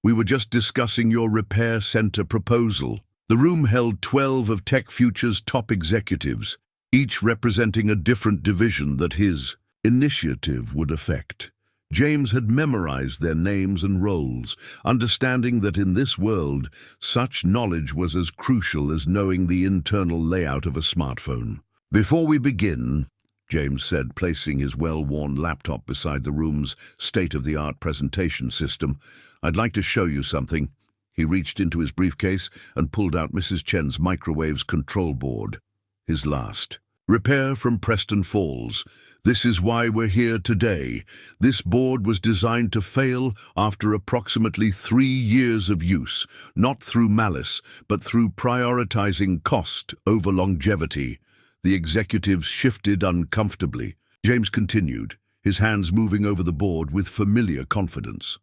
We were just discussing your repair center proposal. The room held 12 of Tech Future's top executives, each representing a different division that his initiative would affect. James had memorized their names and roles, understanding that in this world, such knowledge was as crucial as knowing the internal layout of a smartphone. Before we begin, James said, placing his well-worn laptop beside the room's state-of-the-art presentation system, I'd like to show you something. He reached into his briefcase and pulled out Mrs. Chen's microwave's control board. His last. Repair from Preston Falls. This is why we're here today. This board was designed to fail after approximately 3 years of use, not through malice, but through prioritizing cost over longevity. The executives shifted uncomfortably. James continued, his hands moving over the board with familiar confidence.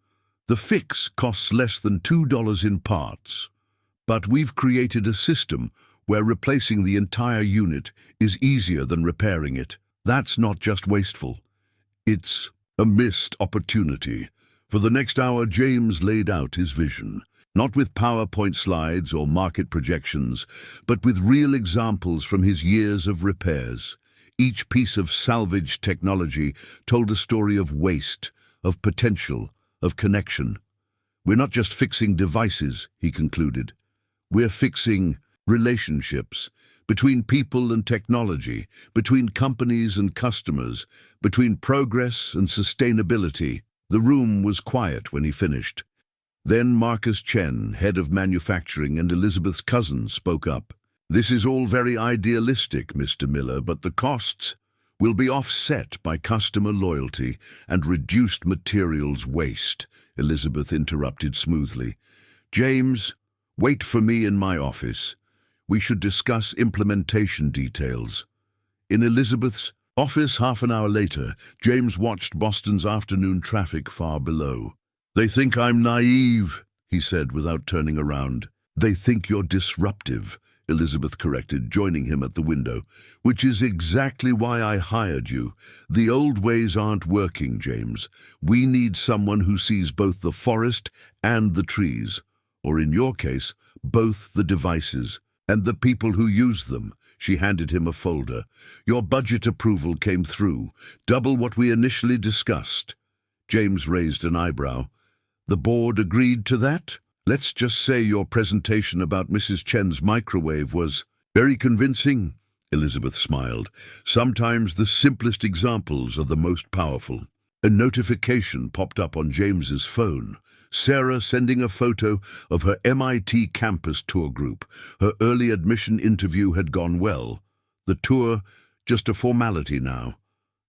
The fix costs less than $2 in parts, but we've created a system where replacing the entire unit is easier than repairing it. That's not just wasteful. It's a missed opportunity. For the next hour, James laid out his vision, not with PowerPoint slides or market projections, but with real examples from his years of repairs. Each piece of salvage technology told a story of waste, of potential, of connection. We're not just fixing devices, he concluded. We're fixing relationships between people and technology, between companies and customers, between progress and sustainability. The room was quiet when he finished. Then Marcus Chen, head of manufacturing and Elizabeth's cousin, spoke up. This is all very idealistic, Mr. Miller, but the costs will be offset by customer loyalty and reduced materials waste, Elizabeth interrupted smoothly. James, wait for me in my office. We should discuss implementation details. In Elizabeth's office half an hour later, James watched Boston's afternoon traffic far below. They think I'm naive, he said without turning around. They think you're disruptive, Elizabeth corrected, joining him at the window. Which is exactly why I hired you. The old ways aren't working, James. We need someone who sees both the forest and the trees, or in your case, both the devices and the people who use them. She handed him a folder. Your budget approval came through, double what we initially discussed. James raised an eyebrow. The board agreed to that? Let's just say your presentation about Mrs. Chen's microwave was very convincing, Elizabeth smiled. Sometimes the simplest examples are the most powerful. A notification popped up on James's phone. Sarah sending a photo of her MIT campus tour group. Her early admission interview had gone well. The tour, just a formality now.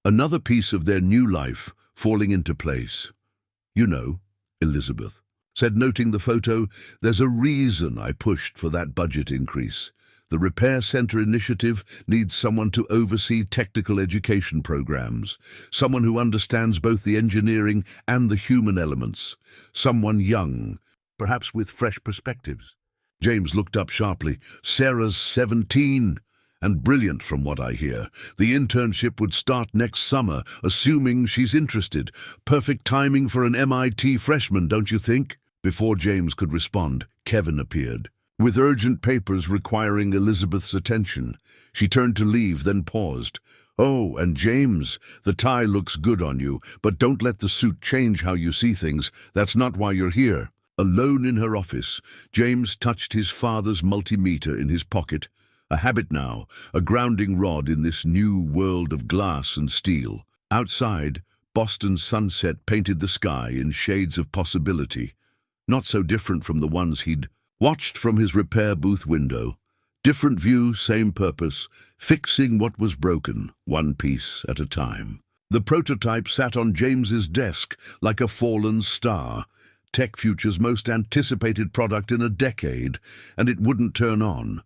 Another piece of their new life falling into place. You know, Elizabeth said, noting the photo, there's a reason I pushed for that budget increase. The Repair Center initiative needs someone to oversee technical education programs, someone who understands both the engineering and the human elements, someone young, perhaps with fresh perspectives. James looked up sharply. Sarah's 17, and brilliant from what I hear. The internship would start next summer, assuming she's interested. Perfect timing for an MIT freshman, don't you think? Before James could respond, Kevin appeared, with urgent papers requiring Elizabeth's attention. She turned to leave, then paused. Oh, and James, the tie looks good on you, but don't let the suit change how you see things. That's not why you're here. Alone in her office, James touched his father's multimeter in his pocket. A habit now, a grounding rod in this new world of glass and steel. Outside, Boston's sunset painted the sky in shades of possibility. Not so different from the ones he'd watched from his repair booth window. Different view, same purpose, fixing what was broken, one piece at a time. The prototype sat on James's desk like a fallen star, Tech Future's most anticipated product in a decade, and it wouldn't turn on.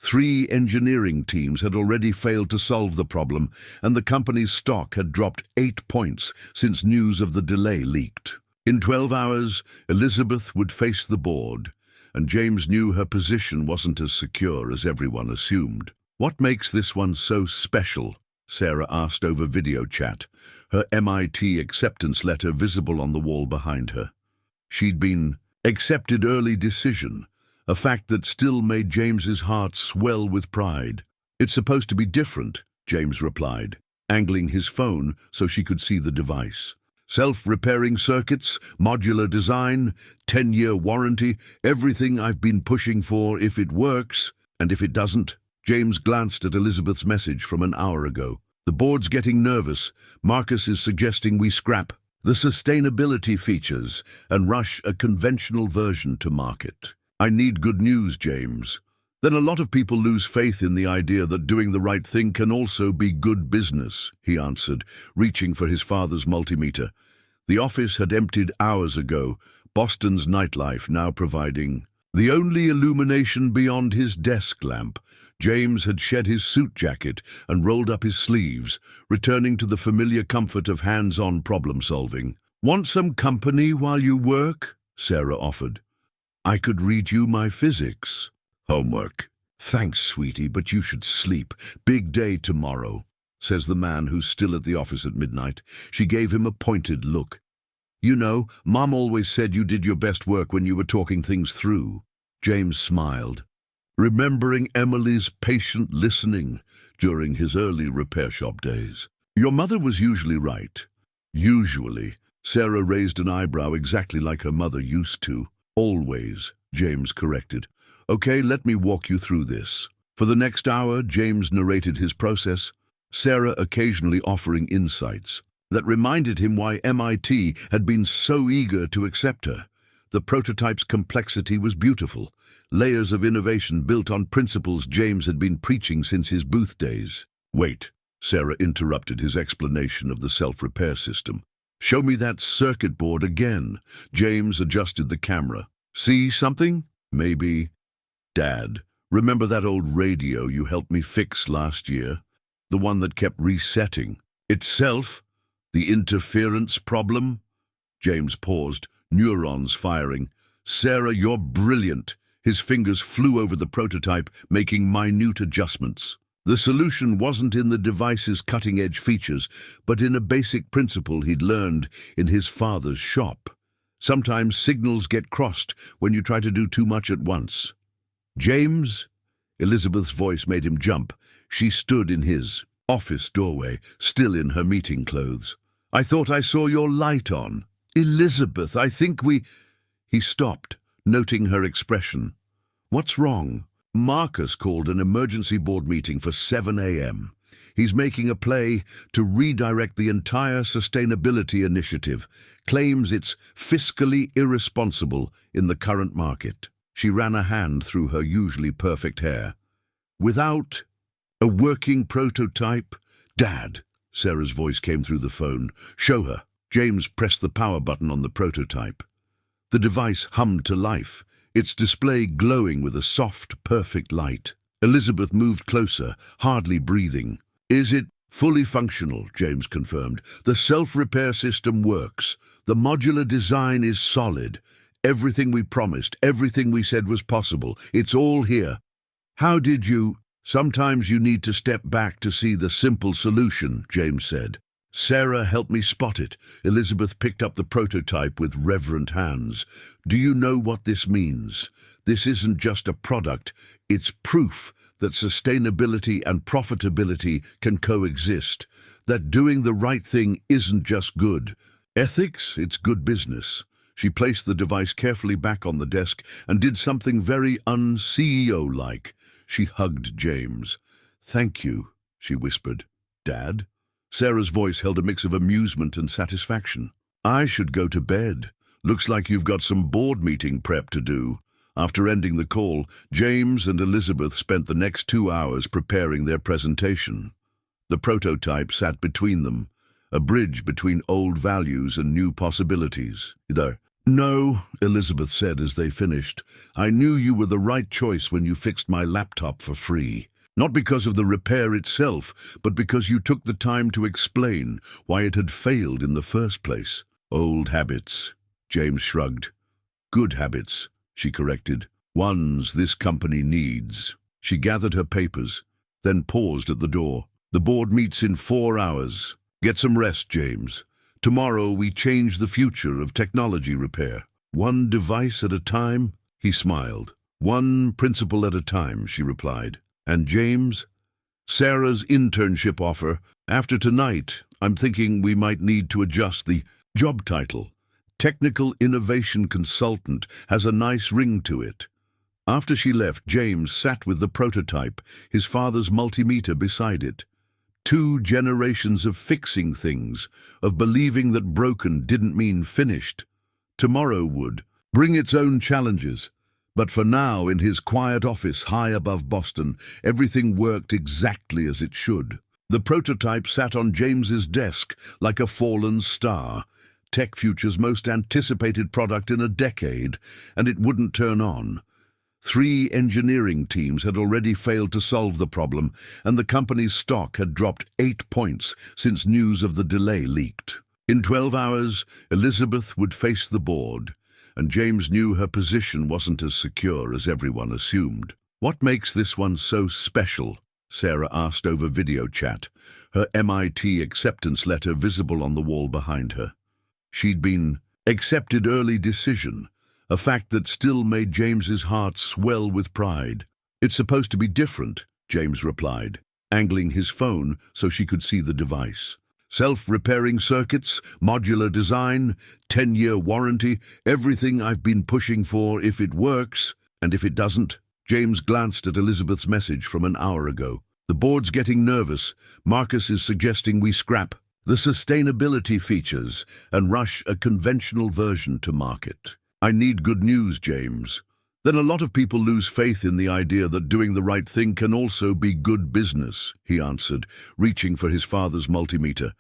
3 engineering teams had already failed to solve the problem, and the company's stock had dropped 8 points since news of the delay leaked. In 12 hours, Elizabeth would face the board, and James knew her position wasn't as secure as everyone assumed. What makes this one so special? Sarah asked over video chat, her MIT acceptance letter visible on the wall behind her. She'd been accepted early decision, a fact that still made James's heart swell with pride. It's supposed to be different, James replied, angling his phone so she could see the device. Self-repairing circuits, modular design, 10-year warranty, everything I've been pushing for if it works. And if it doesn't? James glanced at Elizabeth's message from an hour ago. The board's getting nervous. Marcus is suggesting we scrap the sustainability features and rush a conventional version to market. I need good news, James. Then a lot of people lose faith in the idea that doing the right thing can also be good business, he answered, reaching for his father's multimeter. The office had emptied hours ago, Boston's nightlife now providing the only illumination beyond his desk lamp. James had shed his suit jacket and rolled up his sleeves, returning to the familiar comfort of hands-on problem-solving. Want some company while you work? Sarah offered. I could read you my physics. Homework. Thanks, sweetie, but you should sleep. Big day tomorrow, says the man who's still at the office at midnight. She gave him a pointed look. You know, Mom always said you did your best work when you were talking things through. James smiled, remembering Emily's patient listening during his early repair shop days. Your mother was usually right. Usually. Sarah raised an eyebrow exactly like her mother used to. Always, James corrected. Okay, let me walk you through this. For the next hour, James narrated his process, Sarah occasionally offering insights that reminded him why MIT had been so eager to accept her. The prototype's complexity was beautiful, layers of innovation built on principles James had been preaching since his booth days. Wait, Sarah interrupted his explanation of the self-repair system. Show me that circuit board again. James adjusted the camera. See something? Maybe. Dad, remember that old radio you helped me fix last year? The one that kept resetting itself? The interference problem? James paused, neurons firing. Sarah, you're brilliant. His fingers flew over the prototype, making minute adjustments. The solution wasn't in the device's cutting-edge features, but in a basic principle he'd learned in his father's shop. Sometimes signals get crossed when you try to do too much at once. James? Elizabeth's voice made him jump. She stood in his office doorway, still in her meeting clothes. I thought I saw your light on. Elizabeth, I think we... He stopped, noting her expression. "What's wrong?" "Marcus called an emergency board meeting for 7 a.m. He's making a play to redirect the entire sustainability initiative, claims it's fiscally irresponsible in the current market." She ran a hand through her usually perfect hair. "Without a working prototype?" "Dad," Sarah's voice came through the phone. "Show her." James pressed the power button on the prototype. The device hummed to life, its display glowing with a soft, perfect light. Elizabeth moved closer, hardly breathing. "Is it fully functional?" James confirmed. "The self-repair system works. The modular design is solid. Everything we promised, everything we said was possible. It's all here." "How did you—" "Sometimes you need to step back to see the simple solution," James said. "Sarah helped me spot it." Elizabeth picked up the prototype with reverent hands. "Do you know what this means? This isn't just a product, it's proof that sustainability and profitability can coexist, that doing the right thing isn't just good. Ethics, it's good business." She placed the device carefully back on the desk and did something very un-CEO-like. She hugged James. "Thank you," she whispered. "Dad?" Sarah's voice held a mix of amusement and satisfaction. "I should go to bed. Looks like you've got some board meeting prep to do." After ending the call, James and Elizabeth spent the next 2 hours preparing their presentation. The prototype sat between them, a bridge between old values and new possibilities. "No," Elizabeth said as they finished. "I knew you were the right choice when you fixed my laptop for free. Not because of the repair itself, but because you took the time to explain why it had failed in the first place." "Old habits," James shrugged. "Good habits," she corrected. "Ones this company needs." She gathered her papers, then paused at the door. "The board meets in 4 hours. Get some rest, James. Tomorrow we change the future of technology repair. One device at a time?" He smiled. "One principle at a time," she replied. "And James?" "Sarah's internship offer. After tonight, I'm thinking we might need to adjust the job title. Technical Innovation Consultant has a nice ring to it." After she left, James sat with the prototype, his father's multimeter beside it. 2 generations of fixing things, of believing that broken didn't mean finished. Tomorrow would bring its own challenges. But for now, in his quiet office high above Boston, everything worked exactly as it should. The prototype sat on James's desk like a fallen star, Tech Future's most anticipated product in a decade, and it wouldn't turn on. 3 engineering teams had already failed to solve the problem, and the company's stock had dropped 8 points since news of the delay leaked. In 12 hours, Elizabeth would face the board, and James knew her position wasn't as secure as everyone assumed. "What makes this one so special?" Sarah asked over video chat, her MIT acceptance letter visible on the wall behind her. She'd been accepted early decision, a fact that still made James's heart swell with pride. "It's supposed to be different," James replied, angling his phone so she could see the device. "Self-repairing circuits, modular design, 10-year warranty, everything I've been pushing for if it works, and if it doesn't." James glanced at Elizabeth's message from an hour ago. "The board's getting nervous. Marcus is suggesting we scrap the sustainability features and rush a conventional version to market." "I need good news, James." "Then a lot of people lose faith in the idea that doing the right thing can also be good business," he answered, reaching for his father's multimeter.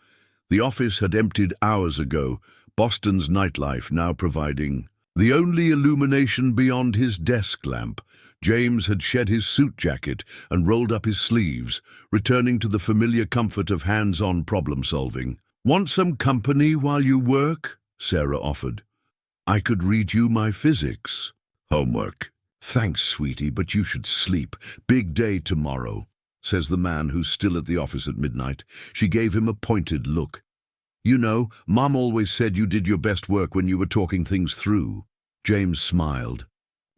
The office had emptied hours ago, Boston's nightlife now providing the only illumination beyond his desk lamp. James had shed his suit jacket and rolled up his sleeves, returning to the familiar comfort of hands-on problem-solving. "Want some company while you work?" Sarah offered. "I could read you my physics." "Homework." "Thanks, sweetie, but you should sleep. Big day tomorrow," says the man who's still at the office at midnight. She gave him a pointed look. "You know, Mom always said you did your best work when you were talking things through." James smiled,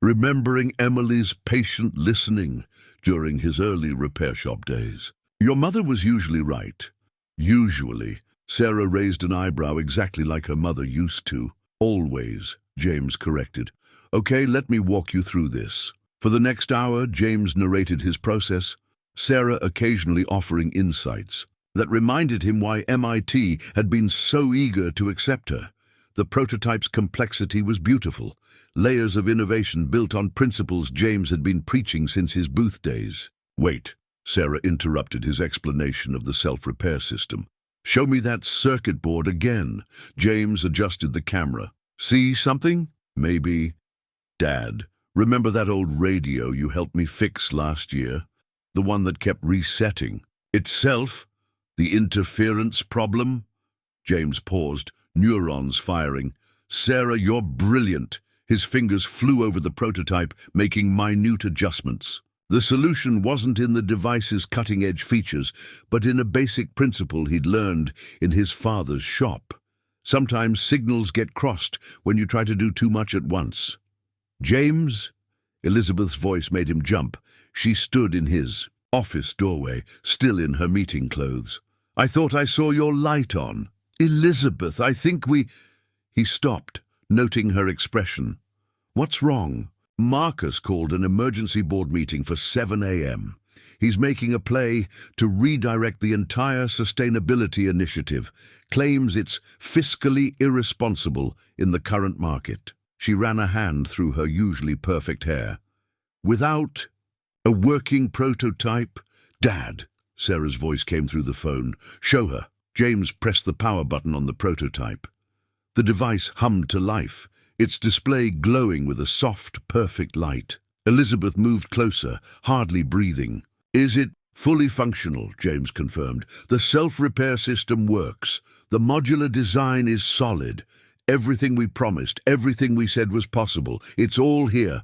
remembering Emily's patient listening during his early repair shop days. "Your mother was usually right." "Usually." Sarah raised an eyebrow exactly like her mother used to. "Always," James corrected. Okay, let me walk you through this. For the next hour, James narrated his process, Sarah occasionally offering insights that reminded him why MIT had been so eager to accept her. The prototype's complexity was beautiful, layers of innovation built on principles James had been preaching since his booth days. Wait, Sarah interrupted his explanation of the self-repair system. Show me that circuit board again. James adjusted the camera. See something? Maybe. Dad, remember that old radio you helped me fix last year? The one that kept resetting itself? The interference problem? James paused, neurons firing. Sarah, you're brilliant. His fingers flew over the prototype, making minute adjustments. The solution wasn't in the device's cutting-edge features, but in a basic principle he'd learned in his father's shop. Sometimes signals get crossed when you try to do too much at once. James? Elizabeth's voice made him jump. She stood in his office doorway, still in her meeting clothes. I thought I saw your light on. Elizabeth, I think we... He stopped, noting her expression. What's wrong? Marcus called an emergency board meeting for 7 a.m. He's making a play to redirect the entire sustainability initiative, claims it's fiscally irresponsible in the current market. She ran a hand through her usually perfect hair. Without a working prototype? Dad, Sarah's voice came through the phone. Show her. James pressed the power button on the prototype. The device hummed to life, its display glowing with a soft, perfect light. Elizabeth moved closer, hardly breathing. Is it fully functional? James confirmed. The self-repair system works. The modular design is solid. Everything we promised, everything we said was possible. It's all here.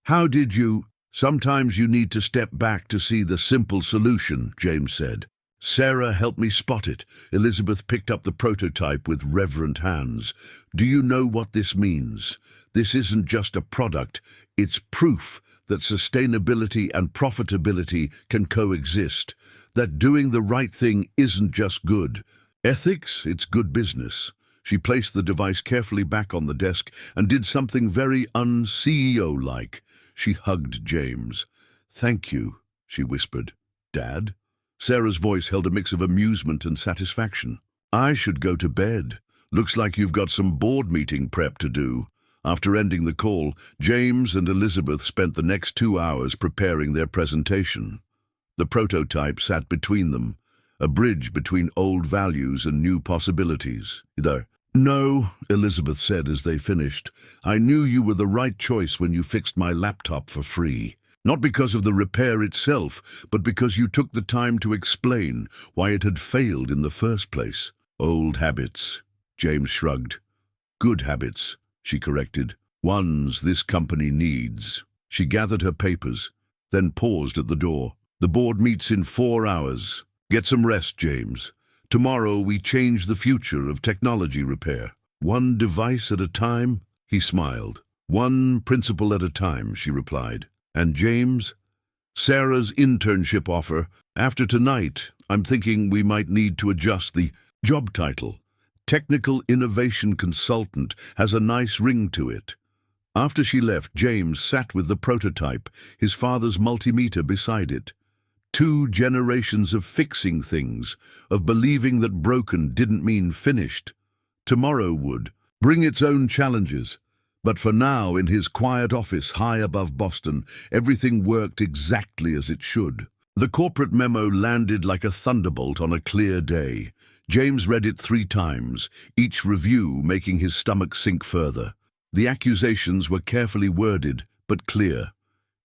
How did you... Sometimes you need to step back to see the simple solution, James said. Sarah helped me spot it. Elizabeth picked up the prototype with reverent hands. Do you know what this means? This isn't just a product. It's proof that sustainability and profitability can coexist. That doing the right thing isn't just good. Ethics, it's good business. She placed the device carefully back on the desk and did something very un-CEO-like. She hugged James. Thank you, she whispered. Dad? Sarah's voice held a mix of amusement and satisfaction. I should go to bed. Looks like you've got some board meeting prep to do. After ending the call, James and Elizabeth spent the next 2 hours preparing their presentation. The prototype sat between them, a bridge between old values and new possibilities. No, Elizabeth said as they finished. I knew you were the right choice when you fixed my laptop for free. Not because of the repair itself, but because you took the time to explain why it had failed in the first place. Old habits, James shrugged. Good habits, she corrected. Ones this company needs. She gathered her papers, then paused at the door. The board meets in 4 hours. Get some rest, James. Tomorrow we change the future of technology repair. One device at a time, he smiled. One principle at a time, she replied. And James? Sarah's internship offer. After tonight, I'm thinking we might need to adjust the job title. Technical Innovation Consultant has a nice ring to it. After she left, James sat with the prototype, his father's multimeter beside it. 2 generations of fixing things, of believing that broken didn't mean finished. Tomorrow would bring its own challenges. But for now, in his quiet office high above Boston, everything worked exactly as it should. The corporate memo landed like a thunderbolt on a clear day. James read it 3 times, each review making his stomach sink further. The accusations were carefully worded, but clear.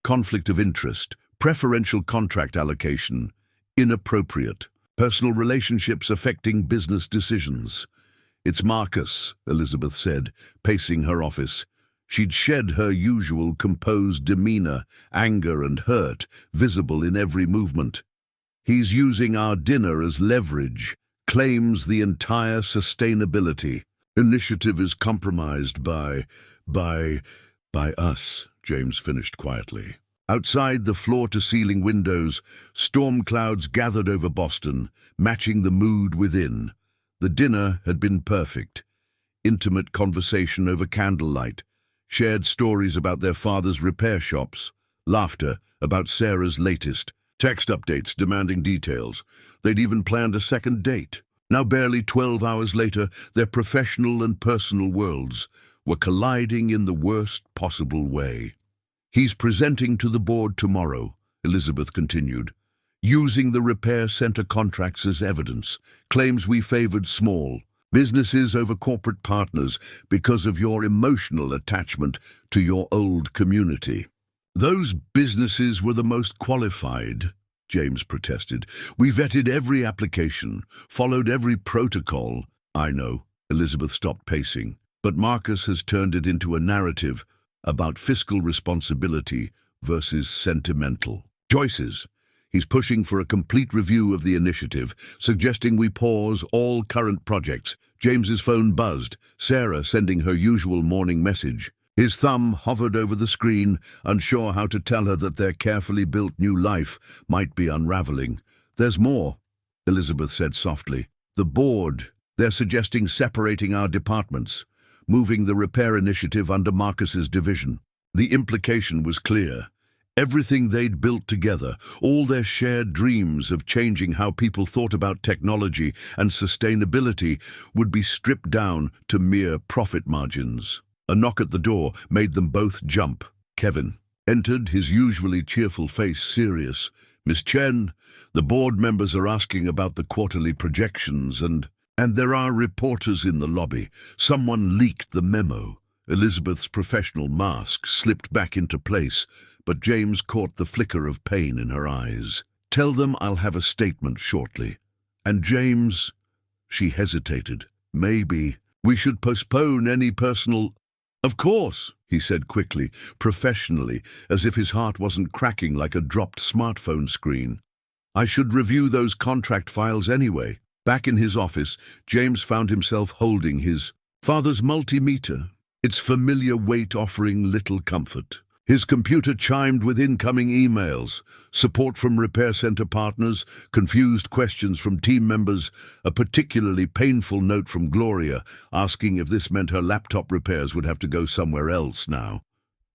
Conflict of interest, preferential contract allocation, inappropriate, personal relationships affecting business decisions. It's Marcus, Elizabeth said, pacing her office. She'd shed her usual composed demeanor, anger and hurt, visible in every movement. He's using our dinner as leverage, claims the entire sustainability. Initiative is compromised by us, James finished quietly. Outside the floor-to-ceiling windows, storm clouds gathered over Boston, matching the mood within. The dinner had been perfect. Intimate conversation over candlelight, shared stories about their father's repair shops, laughter about Sarah's latest, text updates demanding details. They'd even planned a second date. Now, barely 12 hours later, their professional and personal worlds were colliding in the worst possible way. "He's presenting to the board tomorrow," Elizabeth continued, "using the repair center contracts as evidence. Claims we favored small businesses over corporate partners because of your emotional attachment to your old community." "Those businesses were the most qualified," James protested. "We vetted every application, followed every protocol." "I know," Elizabeth stopped pacing, "but Marcus has turned it into a narrative about fiscal responsibility versus sentimental choices. He's pushing for a complete review of the initiative, suggesting we pause all current projects." James's phone buzzed, Sarah sending her usual morning message. His thumb hovered over the screen, unsure how to tell her that their carefully built new life might be unraveling. "There's more," Elizabeth said softly. "The board, they're suggesting separating our departments, moving the repair initiative under Marcus's division." The implication was clear. Everything they'd built together, all their shared dreams of changing how people thought about technology and sustainability, would be stripped down to mere profit margins. A knock at the door made them both jump. Kevin entered, his usually cheerful face serious. "Miss Chen, the board members are asking about the quarterly projections and there are reporters in the lobby. Someone leaked the memo." Elizabeth's professional mask slipped back into place, but James caught the flicker of pain in her eyes. "Tell them I'll have a statement shortly." "And James," she hesitated, "maybe we should postpone any personal—" "Of course," he said quickly, professionally, as if his heart wasn't cracking like a dropped smartphone screen. "I should review those contract files anyway." Back in his office, James found himself holding his father's multimeter, its familiar weight offering little comfort. His computer chimed with incoming emails, support from repair center partners, confused questions from team members, a particularly painful note from Gloria asking if this meant her laptop repairs would have to go somewhere else now.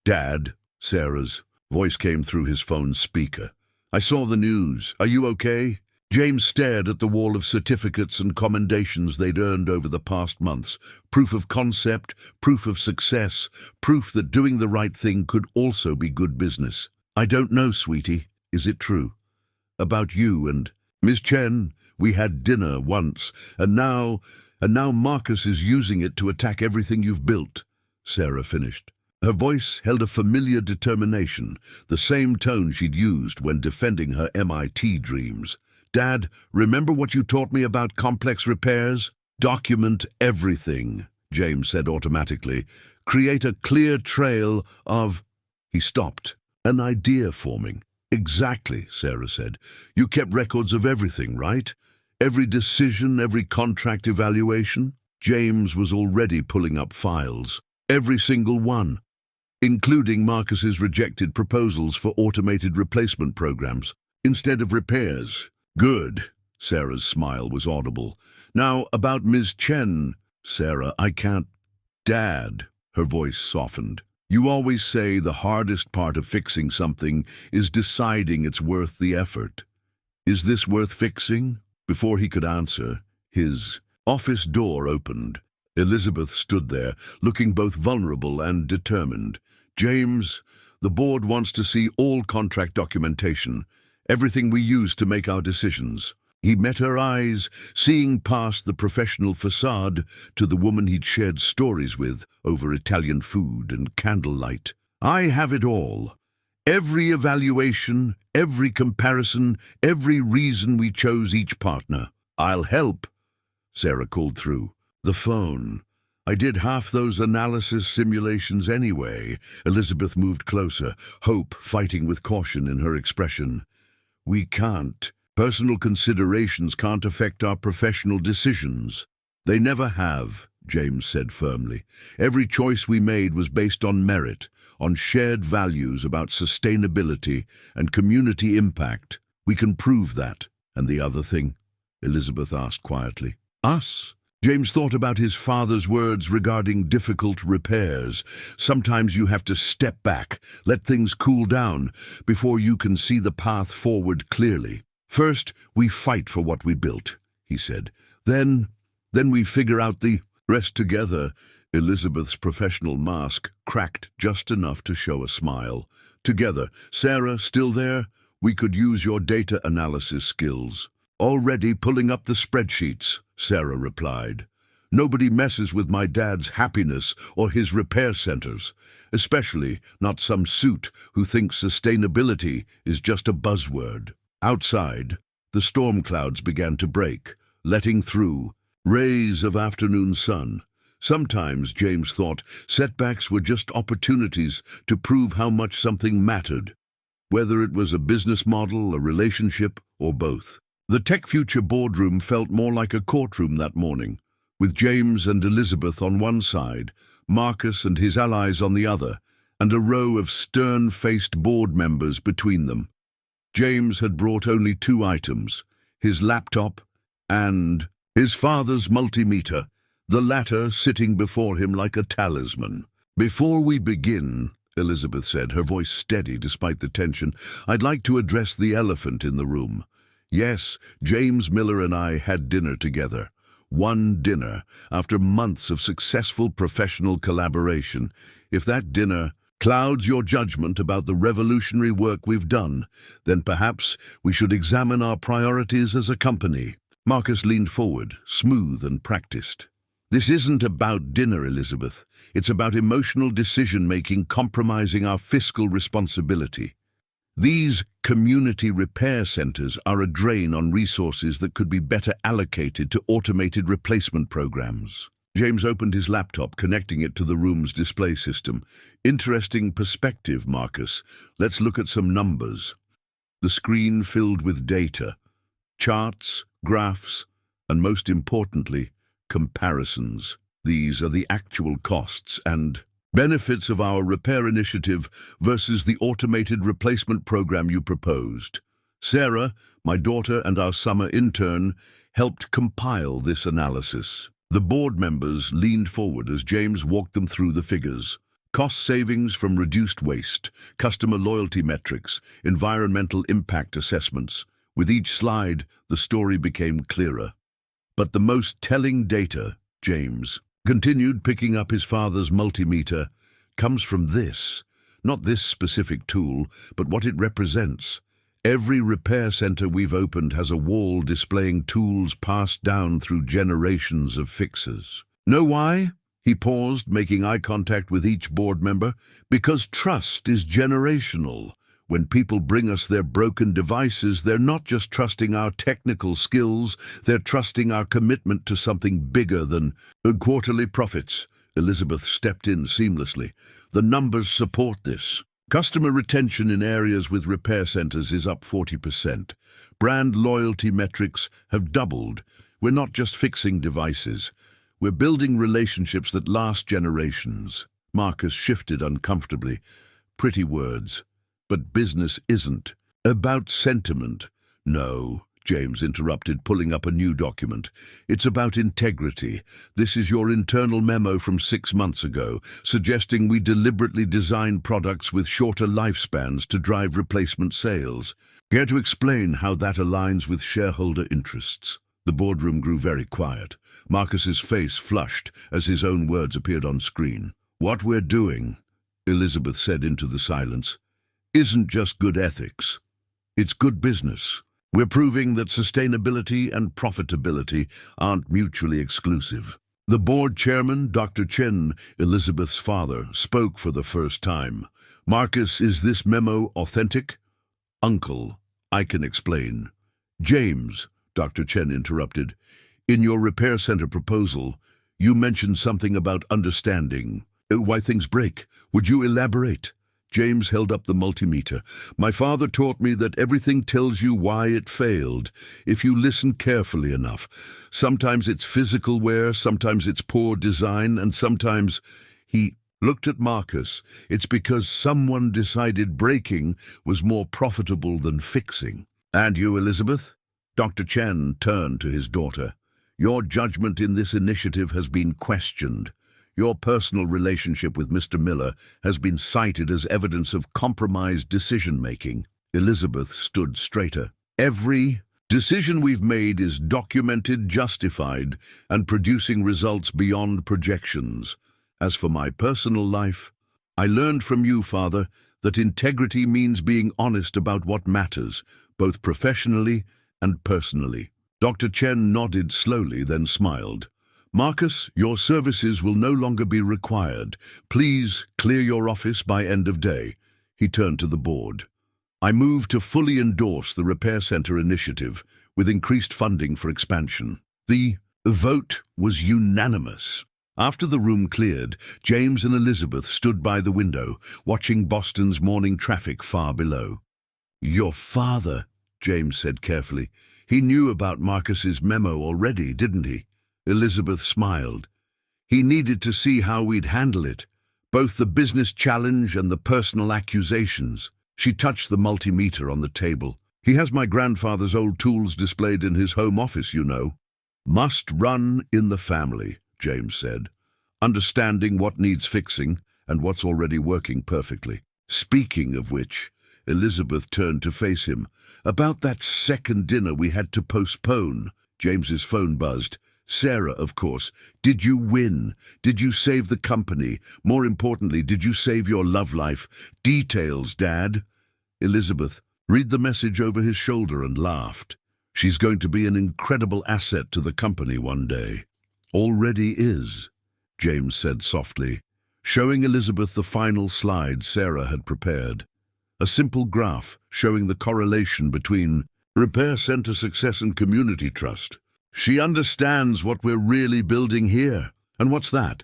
"Dad," Sarah's voice came through his phone's speaker. "I saw the news. Are you okay?" James stared at the wall of certificates and commendations they'd earned over the past months. Proof of concept, proof of success, proof that doing the right thing could also be good business. "I don't know, sweetie. Is it true? About you and Miss Chen, we had dinner once, and now Marcus is using it to attack everything you've built," Sarah finished. Her voice held a familiar determination, the same tone she'd used when defending her MIT dreams. "Dad, remember what you taught me about complex repairs? Document everything," James said automatically. "Create a clear trail of—" He stopped. "An idea forming." "Exactly," Sarah said. "You kept records of everything, right? Every decision, every contract evaluation?" James was already pulling up files. "Every single one, including Marcus's rejected proposals for automated replacement programs instead of repairs." "Good." Sarah's smile was audible. "Now, about Ms. Chen." "Sarah, I can't—" "Dad," her voice softened. "You always say the hardest part of fixing something is deciding it's worth the effort. Is this worth fixing?" Before he could answer, his office door opened. Elizabeth stood there, looking both vulnerable and determined. "James, the board wants to see all contract documentation, everything we use to make our decisions." He met her eyes, seeing past the professional facade to the woman he'd shared stories with over Italian food and candlelight. "I have it all. Every evaluation, every comparison, every reason we chose each partner. I'll help." Sarah called through the phone. "I did half those analysis simulations anyway." Elizabeth moved closer, hope fighting with caution in her expression. "We can't. Personal considerations can't affect our professional decisions." "They never have," James said firmly. "Every choice we made was based on merit, on shared values about sustainability and community impact. We can prove that." "And the other thing?" Elizabeth asked quietly. "Us?" James thought about his father's words regarding difficult repairs. Sometimes you have to step back, let things cool down, before you can see the path forward clearly. First, we fight for what we built, he said. Then we figure out the rest together. Elizabeth's professional mask cracked just enough to show a smile. Together. Sarah, still there? We could use your data analysis skills. Already pulling up the spreadsheets, Sarah replied. Nobody messes with my dad's happiness or his repair centers, especially not some suit who thinks sustainability is just a buzzword. Outside, the storm clouds began to break, letting through rays of afternoon sun. Sometimes, James thought, setbacks were just opportunities to prove how much something mattered, whether it was a business model, a relationship, or both. The Tech Future boardroom felt more like a courtroom that morning, with James and Elizabeth on one side, Marcus and his allies on the other, and a row of stern-faced board members between them. James had brought only 2 items, his laptop and his father's multimeter, the latter sitting before him like a talisman. "Before we begin," Elizabeth said, her voice steady despite the tension, "I'd like to address the elephant in the room. Yes, James Miller and I had dinner together. One dinner, after months of successful professional collaboration. If that dinner clouds your judgment about the revolutionary work we've done, then perhaps we should examine our priorities as a company." Marcus leaned forward, smooth and practiced. "This isn't about dinner, Elizabeth. It's about emotional decision-making compromising our fiscal responsibility. These community repair centers are a drain on resources that could be better allocated to automated replacement programs." James opened his laptop, connecting it to the room's display system. "Interesting perspective, Marcus. Let's look at some numbers." The screen filled with data, charts, graphs, and most importantly, comparisons. These are the actual costs and benefits of our repair initiative versus the automated replacement program you proposed. Sarah, my daughter and our summer intern, helped compile this analysis. The board members leaned forward as James walked them through the figures. Cost savings from reduced waste, customer loyalty metrics, environmental impact assessments. With each slide, the story became clearer. But the most telling data, James continued, picking up his father's multimeter, comes from this. Not this specific tool, but what it represents. Every repair center we've opened has a wall displaying tools passed down through generations of fixers. Know why? He paused, making eye contact with each board member. Because trust is generational. When people bring us their broken devices, they're not just trusting our technical skills, they're trusting our commitment to something bigger than quarterly profits. Elizabeth stepped in seamlessly. The numbers support this. Customer retention in areas with repair centers is up 40%. Brand loyalty metrics have doubled. We're not just fixing devices. We're building relationships that last generations. Marcus shifted uncomfortably. Pretty words. But business isn't about sentiment. No, James interrupted, pulling up a new document. It's about integrity. This is your internal memo from 6 months ago, suggesting we deliberately design products with shorter lifespans to drive replacement sales. Care to explain how that aligns with shareholder interests? The boardroom grew very quiet. Marcus's face flushed as his own words appeared on screen. "What we're doing," Elizabeth said into the silence, "isn't just good ethics. It's good business. We're proving that sustainability and profitability aren't mutually exclusive." The board chairman, Dr. Chen, Elizabeth's father, spoke for the first time. "Marcus, is this memo authentic?" "Uncle, I can explain." "James," Dr. Chen interrupted, "in your repair center proposal, you mentioned something about understanding why things break. Would you elaborate?" James held up the multimeter. "My father taught me that everything tells you why it failed, if you listen carefully enough. Sometimes it's physical wear, sometimes it's poor design, and sometimes—" He looked at Marcus. "It's because someone decided breaking was more profitable than fixing." "And you, Elizabeth?" Dr. Chen turned to his daughter. Your judgment in this initiative has been questioned. Your personal relationship with Mr. Miller has been cited as evidence of compromised decision-making. Elizabeth stood straighter. Every decision we've made is documented, justified, and producing results beyond projections. As for my personal life, I learned from you, Father, that integrity means being honest about what matters, both professionally and personally. Dr. Chen nodded slowly, then smiled. Marcus, your services will no longer be required. Please clear your office by end of day. He turned to the board. I move to fully endorse the Repair Center initiative with increased funding for expansion. The vote was unanimous. After the room cleared, James and Elizabeth stood by the window, watching Boston's morning traffic far below. Your father, James said carefully. He knew about Marcus's memo already, didn't he? Elizabeth smiled. He needed to see how we'd handle it, both the business challenge and the personal accusations. She touched the multimeter on the table. He has my grandfather's old tools displayed in his home office, you know. Must run in the family, James said, understanding what needs fixing and what's already working perfectly. Speaking of which, Elizabeth turned to face him. About that second dinner we had to postpone. James's phone buzzed. Sarah, of course. Did you win? Did you save the company? More importantly, did you save your love life? Details, Dad. Elizabeth read the message over his shoulder and laughed. She's going to be an incredible asset to the company one day. Already is, James said softly, showing Elizabeth the final slide Sarah had prepared. A simple graph showing the correlation between Repair Center success and community trust. She understands what we're really building here. And what's that?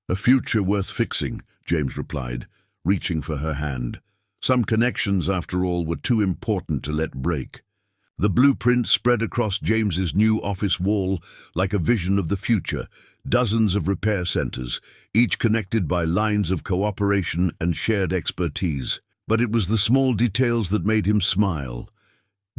A future worth fixing, James replied, reaching for her hand. Some connections, after all, were too important to let break. The blueprint spread across James's new office wall like a vision of the future. Dozens of repair centers, each connected by lines of cooperation and shared expertise. But it was the small details that made him smile.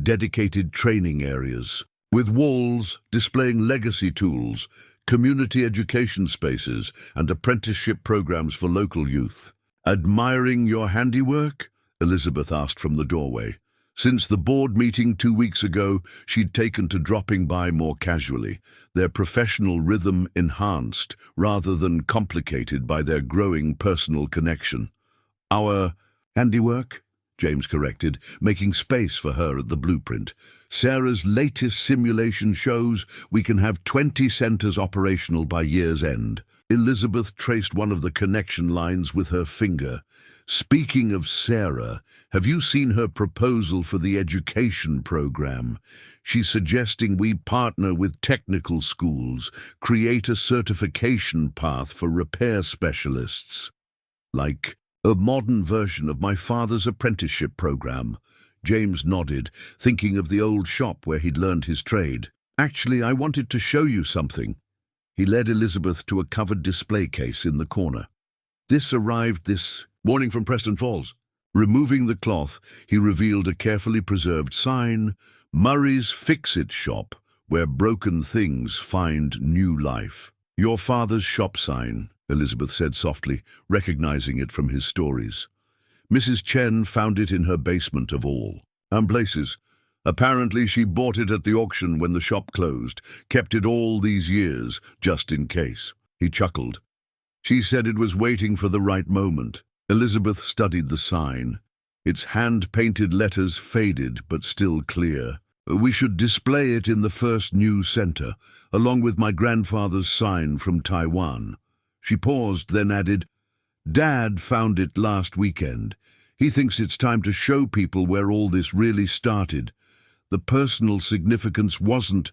Dedicated training areas, with walls displaying legacy tools, community education spaces, and apprenticeship programs for local youth. Admiring your handiwork? Elizabeth asked from the doorway. Since the board meeting 2 weeks ago, she'd taken to dropping by more casually, their professional rhythm enhanced rather than complicated by their growing personal connection. Our handiwork? James corrected, making space for her at the blueprint. Sarah's latest simulation shows we can have 20 centers operational by year's end. Elizabeth traced one of the connection lines with her finger. Speaking of Sarah, have you seen her proposal for the education program? She's suggesting we partner with technical schools, create a certification path for repair specialists. Like a modern version of my father's apprenticeship program. James nodded, thinking of the old shop where he'd learned his trade. Actually, I wanted to show you something. He led Elizabeth to a covered display case in the corner. This arrived this morning from Preston Falls. Removing the cloth, he revealed a carefully preserved sign, Murray's Fix-It Shop, where broken things find new life. Your father's shop sign, Elizabeth said softly, recognizing it from his stories. Mrs. Chen found it in her basement of all. And places. Apparently she bought it at the auction when the shop closed, kept it all these years, just in case. He chuckled. She said it was waiting for the right moment. Elizabeth studied the sign. Its hand-painted letters faded but still clear. We should display it in the first new center, along with my grandfather's sign from Taiwan. She paused, then added, Dad found it last weekend. He thinks it's time to show people where all this really started. The personal significance wasn't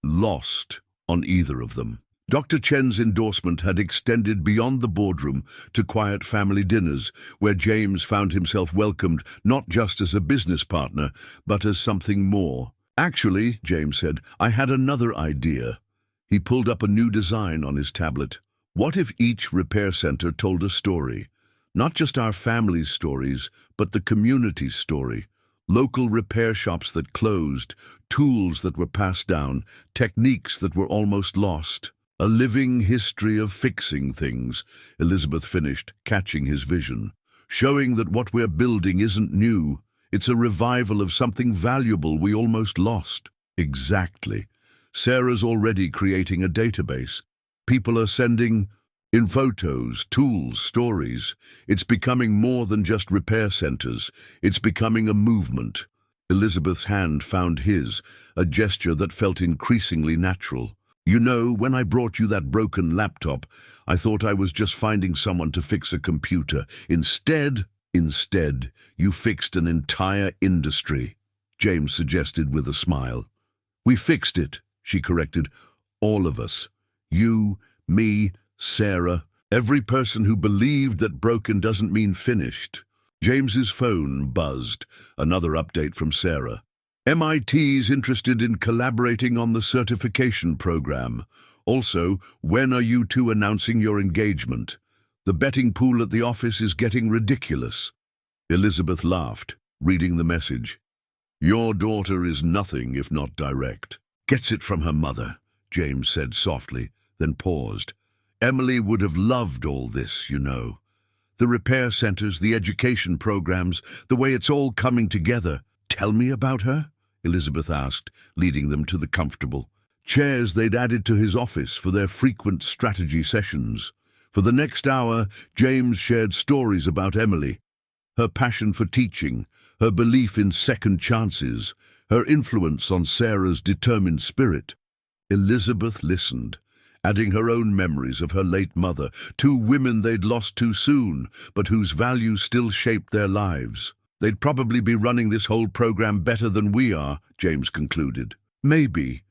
lost on either of them. Dr. Chen's endorsement had extended beyond the boardroom to quiet family dinners, where James found himself welcomed not just as a business partner, but as something more. Actually, James said, I had another idea. He pulled up a new design on his tablet. What if each repair center told a story? Not just our family's stories, but the community's story. Local repair shops that closed, tools that were passed down, techniques that were almost lost. A living history of fixing things, Elizabeth finished, catching his vision. Showing that what we're building isn't new. It's a revival of something valuable we almost lost. Exactly. Sarah's already creating a database. People are sending in photos, tools, stories. It's becoming more than just repair centers. It's becoming a movement. Elizabeth's hand found his, a gesture that felt increasingly natural. You know, when I brought you that broken laptop, I thought I was just finding someone to fix a computer. Instead, you fixed an entire industry, James suggested with a smile. We fixed it, she corrected. All of us. You, me, Sarah, every person who believed that broken doesn't mean finished. James's phone buzzed. Another update from Sarah. MIT's interested in collaborating on the certification program. Also, when are you two announcing your engagement? The betting pool at the office is getting ridiculous. Elizabeth laughed, reading the message. Your daughter is nothing if not direct. Gets it from her mother, James said softly, then paused. Emily would have loved all this, you know. The repair centers, the education programs, the way it's all coming together. Tell me about her? Elizabeth asked, leading them to the comfortable chairs they'd added to his office for their frequent strategy sessions. For the next hour, James shared stories about Emily, her passion for teaching, her belief in second chances, her influence on Sarah's determined spirit. Elizabeth listened, adding her own memories of her late mother, two women they'd lost too soon, but whose values still shaped their lives. They'd probably be running this whole program better than we are, James concluded. Maybe,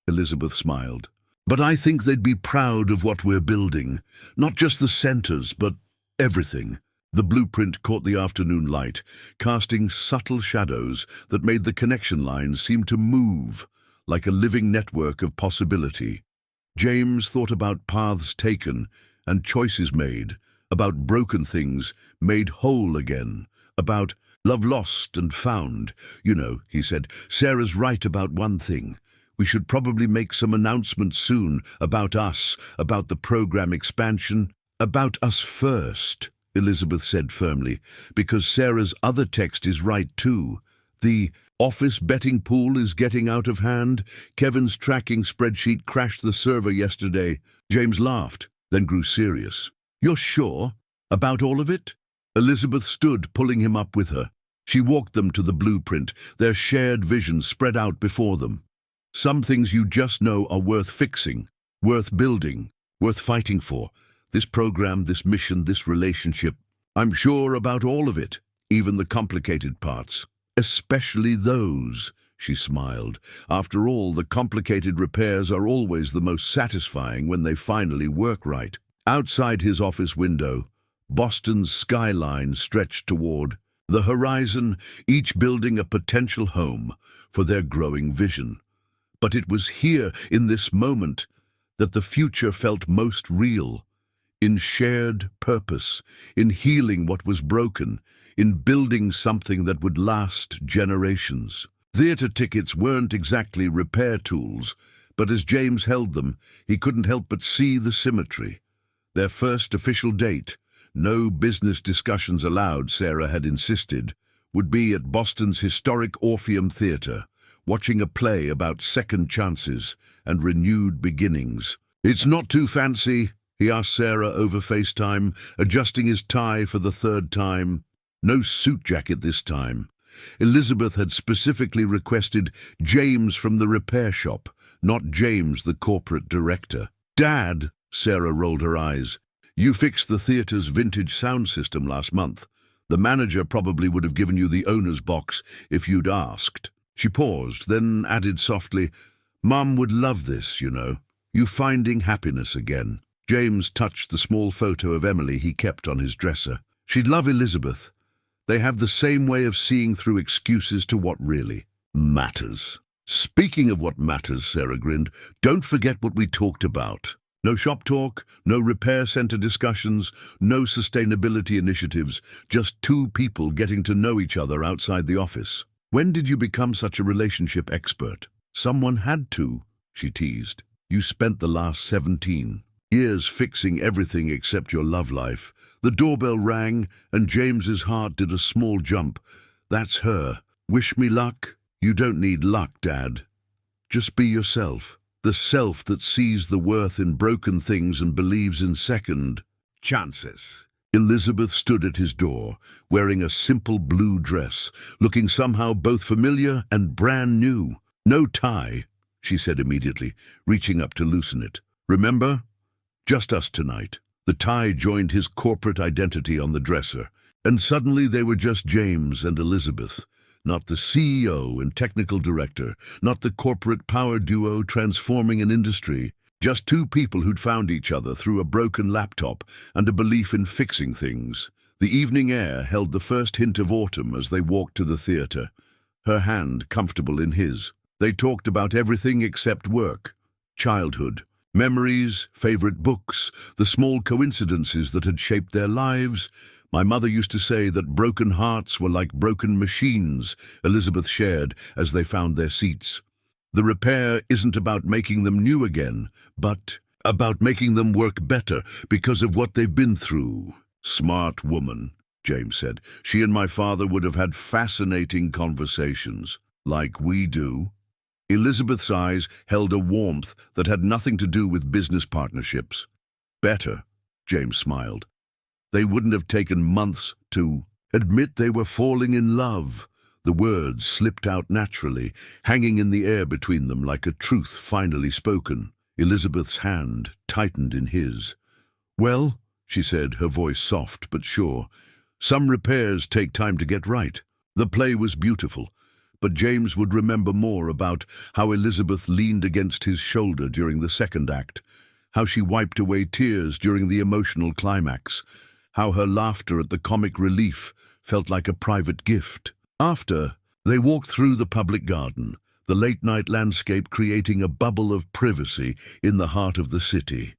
Elizabeth smiled. But I think they'd be proud of what we're building. Not just the centers, but everything. The blueprint caught the afternoon light, casting subtle shadows that made the connection lines seem to move, like a living network of possibility. James thought about paths taken and choices made, about broken things made whole again, about love lost and found. You know, he said, Sarah's right about one thing. We should probably make some announcements soon about us, about the program expansion, about us first, Elizabeth said firmly, because Sarah's other text is right too. The office betting pool is getting out of hand. Kevin's tracking spreadsheet crashed the server yesterday. James laughed, then grew serious. You're sure? About all of it? Elizabeth stood, pulling him up with her. She walked them to the blueprint, their shared vision spread out before them. Some things you just know are worth fixing, worth building, worth fighting for. This program, this mission, this relationship. I'm sure about all of it, even the complicated parts. Especially those, she smiled. After all, the complicated repairs are always the most satisfying when they finally work right. Outside his office window, Boston's skyline stretched toward the horizon, each building a potential home for their growing vision. But it was here, in this moment, that the future felt most real. In shared purpose, in healing what was broken, in building something that would last generations. Theater tickets weren't exactly repair tools, but as James held them, he couldn't help but see the symmetry. Their first official date, no business discussions allowed, Sarah had insisted, would be at Boston's historic Orpheum Theatre, watching a play about second chances and renewed beginnings. It's not too fancy, he asked Sarah over FaceTime, adjusting his tie for the third time. No suit jacket this time. Elizabeth had specifically requested James from the repair shop, not James, the corporate director. Dad, Sarah rolled her eyes. You fixed the theatre's vintage sound system last month. The manager probably would have given you the owner's box if you'd asked. She paused, then added softly, Mum would love this, you know. You finding happiness again. James touched the small photo of Emily he kept on his dresser. She'd love Elizabeth. They have the same way of seeing through excuses to what really matters. Speaking of what matters, Sarah grinned, don't forget what we talked about. No shop talk, no repair center discussions, no sustainability initiatives, just two people getting to know each other outside the office. When did you become such a relationship expert? Someone had to, she teased. You spent the last 17 years fixing everything except your love life. The doorbell rang, and James's heart did a small jump. That's her. Wish me luck? You don't need luck, Dad. Just be yourself. The self that sees the worth in broken things and believes in second chances. Elizabeth stood at his door, wearing a simple blue dress, looking somehow both familiar and brand new. No tie, she said immediately, reaching up to loosen it. Remember? Just us tonight. The tie joined his corporate identity on the dresser, and suddenly they were just James and Elizabeth. Not the CEO and technical director, not the corporate power duo transforming an industry. Just two people who'd found each other through a broken laptop and a belief in fixing things. The evening air held the first hint of autumn as they walked to the theater, her hand comfortable in his. They talked about everything except work, childhood, memories, favorite books, the small coincidences that had shaped their lives. My mother used to say that broken hearts were like broken machines, Elizabeth shared as they found their seats. The repair isn't about making them new again, but about making them work better because of what they've been through. Smart woman, James said. She and my father would have had fascinating conversations, like we do. Elizabeth's eyes held a warmth that had nothing to do with business partnerships. Better, James smiled. They wouldn't have taken months to admit they were falling in love. The words slipped out naturally, hanging in the air between them like a truth finally spoken. Elizabeth's hand tightened in his. Well, she said, her voice soft but sure, some repairs take time to get right. The play was beautiful, but James would remember more about how Elizabeth leaned against his shoulder during the second act, how she wiped away tears during the emotional climax, how her laughter at the comic relief felt like a private gift. After, they walked through the public garden, the late-night landscape creating a bubble of privacy in the heart of the city.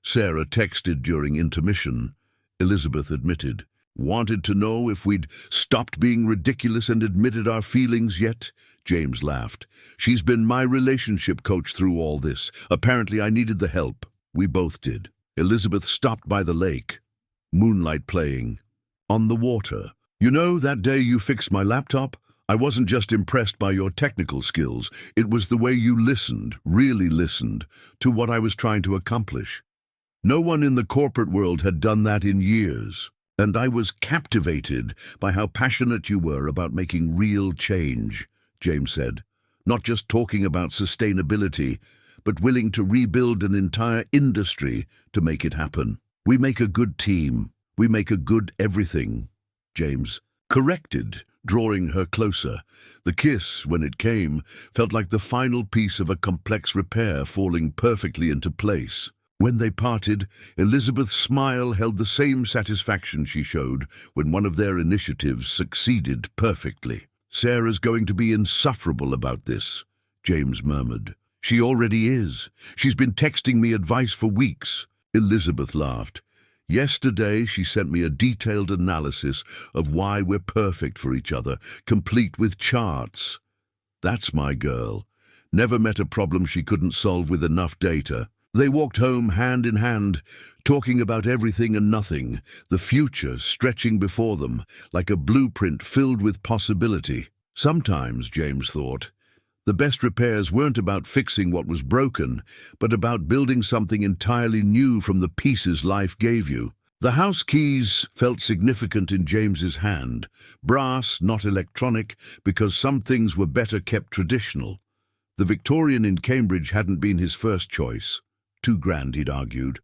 Sarah texted during intermission. Elizabeth admitted. Wanted to know if we'd stopped being ridiculous and admitted our feelings yet? James laughed. She's been my relationship coach through all this. Apparently I needed the help. We both did. Elizabeth stopped by the lake, moonlight playing, on the water. You know, that day you fixed my laptop, I wasn't just impressed by your technical skills. It was the way you listened, really listened, to what I was trying to accomplish. No one in the corporate world had done that in years, and I was captivated by how passionate you were about making real change, James said. Not just talking about sustainability, but willing to rebuild an entire industry to make it happen. We make a good team. We make a good everything, James corrected, drawing her closer. The kiss, when it came, felt like the final piece of a complex repair falling perfectly into place. When they parted, Elizabeth's smile held the same satisfaction she showed when one of their initiatives succeeded perfectly. Sarah's going to be insufferable about this, James murmured. She already is. She's been texting me advice for weeks. Elizabeth laughed. Yesterday, she sent me a detailed analysis of why we're perfect for each other, complete with charts. That's my girl. Never met a problem she couldn't solve with enough data. They walked home hand in hand, talking about everything and nothing, the future stretching before them like a blueprint filled with possibility. Sometimes, James thought, the best repairs weren't about fixing what was broken, but about building something entirely new from the pieces life gave you. The house keys felt significant in James's hand, brass, not electronic, because some things were better kept traditional. The Victorian in Cambridge hadn't been his first choice. Too grand, he'd argued.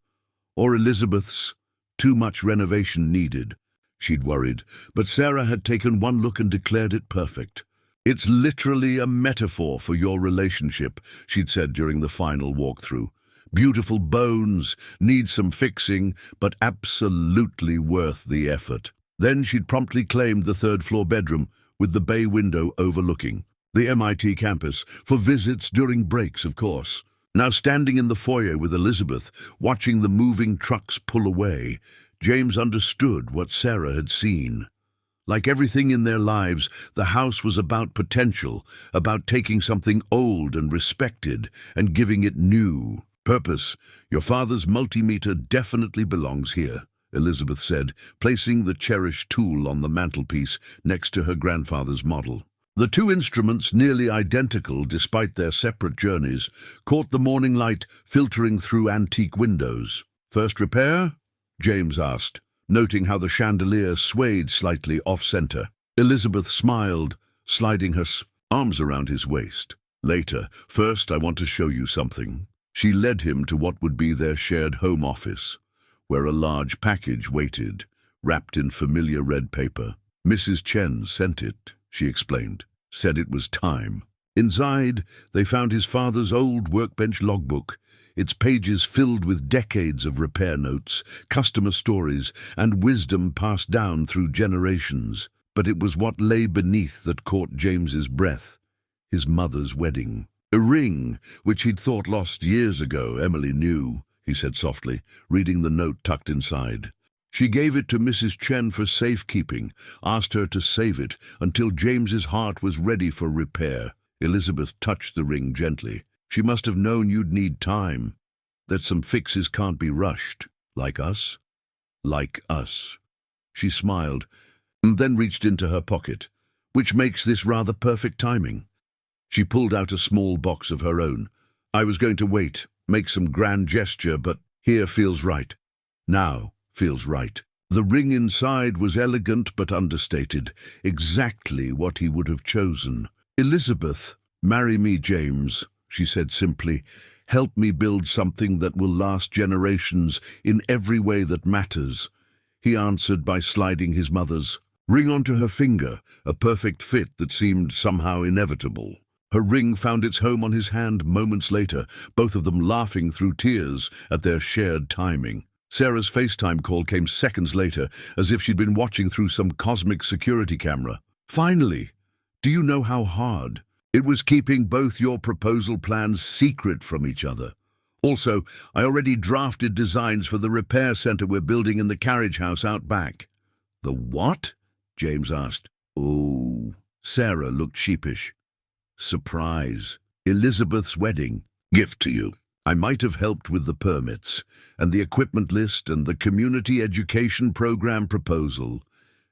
Or Elizabeth's, too much renovation needed, she'd worried, but Sarah had taken one look and declared it perfect. It's literally a metaphor for your relationship, she'd said during the final walkthrough. Beautiful bones, need some fixing, but absolutely worth the effort. Then she'd promptly claimed the third-floor bedroom with the bay window overlooking the MIT campus, for visits during breaks, of course. Now standing in the foyer with Elizabeth, watching the moving trucks pull away, James understood what Sarah had seen. Like everything in their lives, the house was about potential, about taking something old and respected and giving it new purpose. Your father's multimeter definitely belongs here, Elizabeth said, placing the cherished tool on the mantelpiece next to her grandfather's model. The two instruments, nearly identical despite their separate journeys, caught the morning light filtering through antique windows. "First repair?" James asked, noting how the chandelier swayed slightly off-center. Elizabeth smiled, sliding her arms around his waist. "Later. First, I want to show you something." She led him to what would be their shared home office, where a large package waited, wrapped in familiar red paper. "Mrs. Chen sent it," she explained, "said it was time." Inside, they found his father's old workbench logbook, its pages filled with decades of repair notes, customer stories, and wisdom passed down through generations. But it was what lay beneath that caught James's breath: his mother's wedding. "A ring, which he'd thought lost years ago, Emily knew," he said softly, reading the note tucked inside. "She gave it to Mrs. Chen for safekeeping, asked her to save it until James's heart was ready for repair." Elizabeth touched the ring gently. "She must have known you'd need time, that some fixes can't be rushed. Like us?" "Like us." She smiled, and then reached into her pocket, "which makes this rather perfect timing." She pulled out a small box of her own. "I was going to wait, make some grand gesture, but here feels right. Now feels right." The ring inside was elegant but understated, exactly what he would have chosen. "Elizabeth, marry me, James," she said simply. "Help me build something that will last generations in every way that matters." He answered by sliding his mother's ring onto her finger, a perfect fit that seemed somehow inevitable. Her ring found its home on his hand moments later, both of them laughing through tears at their shared timing. Sarah's FaceTime call came seconds later, as if she'd been watching through some cosmic security camera. "Finally! Do you know how hard it was keeping both your proposal plans secret from each other? Also, I already drafted designs for the repair center we're building in the carriage house out back." "The what?" James asked. "Oh." Sarah looked sheepish. "Surprise. Elizabeth's wedding. Gift to you. I might have helped with the permits, and the equipment list, and the community education program proposal."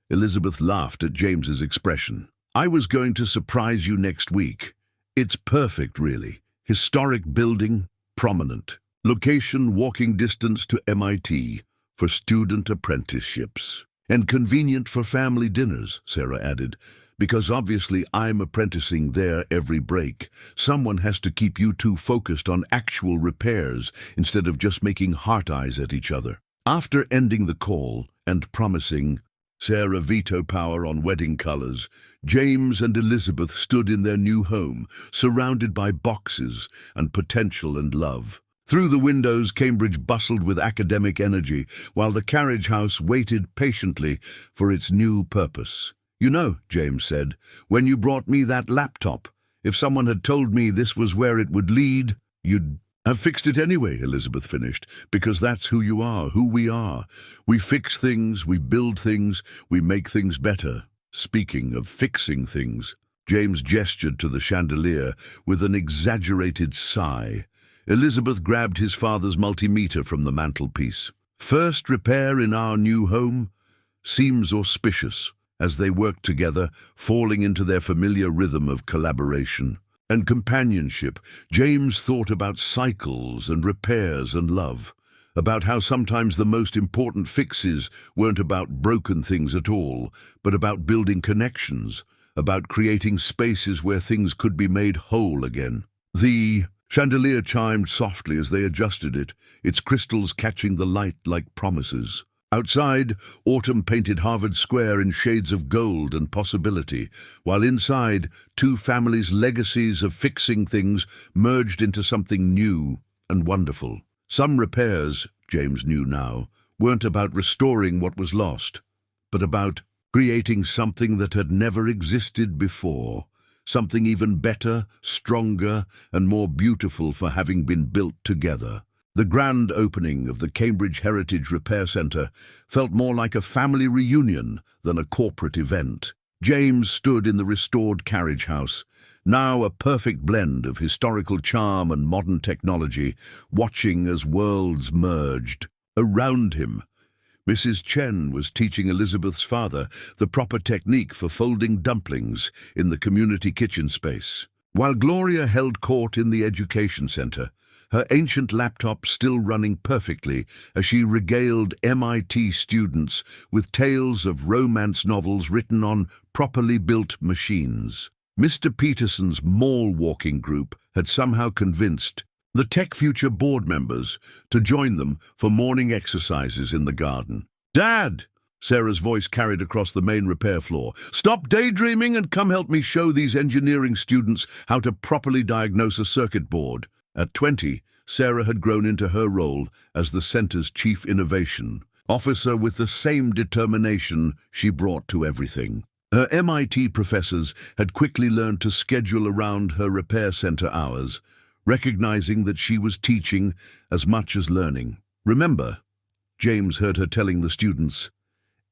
Elizabeth laughed at James's expression. "I was going to surprise you next week. It's perfect, really. Historic building, prominent. Location walking distance to MIT for student apprenticeships. And convenient for family dinners," Sarah added, "because obviously I'm apprenticing there every break. Someone has to keep you two focused on actual repairs instead of just making heart eyes at each other." After ending the call and promising Sarah veto power on wedding colors, James and Elizabeth stood in their new home, surrounded by boxes and potential and love. Through the windows, Cambridge bustled with academic energy, while the carriage house waited patiently for its new purpose. "You know," James said, "when you brought me that laptop, if someone had told me this was where it would lead, you'd have fixed it anyway," Elizabeth finished, "because that's who you are, who we are. We fix things, we build things, we make things better." Speaking of fixing things, James gestured to the chandelier with an exaggerated sigh. Elizabeth grabbed his father's multimeter from the mantelpiece. "First repair in our new home? Seems auspicious." As they worked together, falling into their familiar rhythm of collaboration and companionship, James thought about cycles and repairs and love, about how sometimes the most important fixes weren't about broken things at all, but about building connections, about creating spaces where things could be made whole again. The chandelier chimed softly as they adjusted it, its crystals catching the light like promises. Outside, autumn painted Harvard Square in shades of gold and possibility, while inside, two families' legacies of fixing things merged into something new and wonderful. Some repairs, James knew now, weren't about restoring what was lost, but about creating something that had never existed before, something even better, stronger, and more beautiful for having been built together. The grand opening of the Cambridge Heritage Repair Centre felt more like a family reunion than a corporate event. James stood in the restored carriage house, now a perfect blend of historical charm and modern technology, watching as worlds merged. Around him, Mrs. Chen was teaching Elizabeth's father the proper technique for folding dumplings in the community kitchen space, while Gloria held court in the education centre, her ancient laptop still running perfectly as she regaled MIT students with tales of romance novels written on properly built machines. Mr. Peterson's mall-walking group had somehow convinced the Tech Future board members to join them for morning exercises in the garden. "Dad!" Sarah's voice carried across the main repair floor. "Stop daydreaming and come help me show these engineering students how to properly diagnose a circuit board." At 20, Sarah had grown into her role as the centre's chief innovation officer with the same determination she brought to everything. Her MIT professors had quickly learned to schedule around her repair center hours, recognizing that she was teaching as much as learning. "Remember," James heard her telling the students,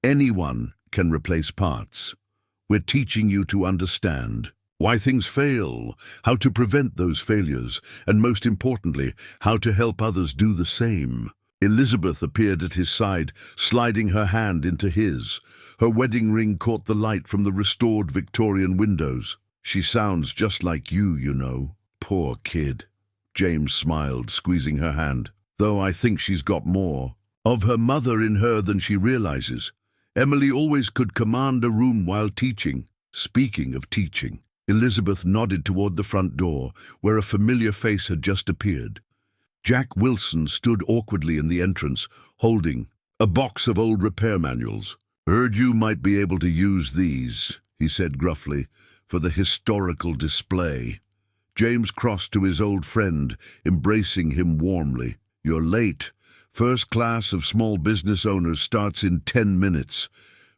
"anyone can replace parts. We're teaching you to understand why things fail, how to prevent those failures, and most importantly, how to help others do the same." Elizabeth appeared at his side, sliding her hand into his. Her wedding ring caught the light from the restored Victorian windows. "She sounds just like you know." "Poor kid." James smiled, squeezing her hand. "Though I think she's got more of her mother in her than she realizes. Emily always could command a room while teaching." Speaking of teaching, Elizabeth nodded toward the front door, where a familiar face had just appeared. Jack Wilson stood awkwardly in the entrance, holding a box of old repair manuals. "Heard you might be able to use these," he said gruffly, "for the historical display." James crossed to his old friend, embracing him warmly. "You're late. First class of small business owners starts in 10 minutes.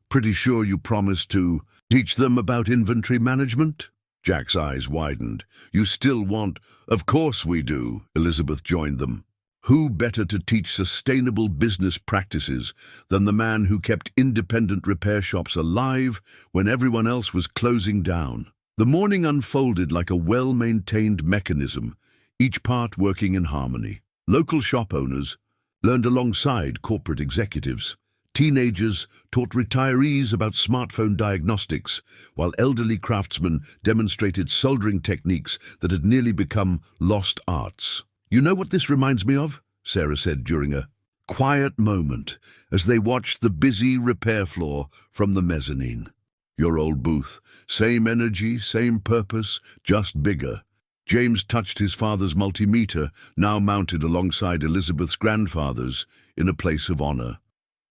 Pretty sure you promised to teach them about inventory management?" Jack's eyes widened. "You still want—" "Of course we do," Elizabeth joined them. Who better to teach sustainable business practices than the man who kept independent repair shops alive when everyone else was closing down? The morning unfolded like a well-maintained mechanism, each part working in harmony. Local shop owners learned alongside corporate executives. Teenagers taught retirees about smartphone diagnostics, while elderly craftsmen demonstrated soldering techniques that had nearly become lost arts. "You know what this reminds me of?" Sarah said during a quiet moment as they watched the busy repair floor from the mezzanine. "Your old booth. Same energy, same purpose, just bigger." James touched his father's multimeter, now mounted alongside Elizabeth's grandfather's, in a place of honor.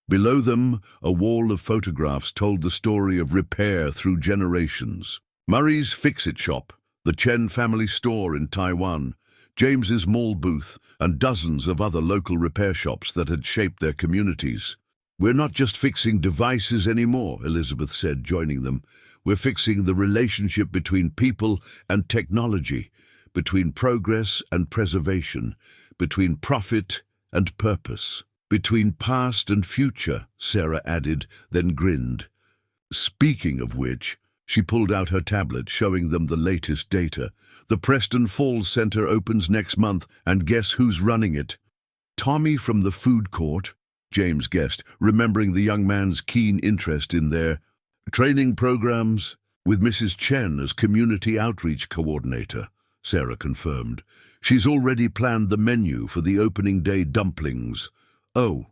Below them, a wall of photographs told the story of repair through generations. Murray's Fix-It Shop, the Chen family store in Taiwan, James's mall booth, and dozens of other local repair shops that had shaped their communities. "We're not just fixing devices anymore," Elizabeth said, joining them. "We're fixing the relationship between people and technology, between progress and preservation, between profit and purpose. Between past and future," Sarah added, then grinned. "Speaking of which," she pulled out her tablet, showing them the latest data. "The Preston Falls Centre opens next month, and guess who's running it?" "Tommy from the food court," James guessed, remembering the young man's keen interest in their training programs. "With Mrs. Chen as community outreach coordinator," Sarah confirmed. "She's already planned the menu for the opening day dumplings. Oh,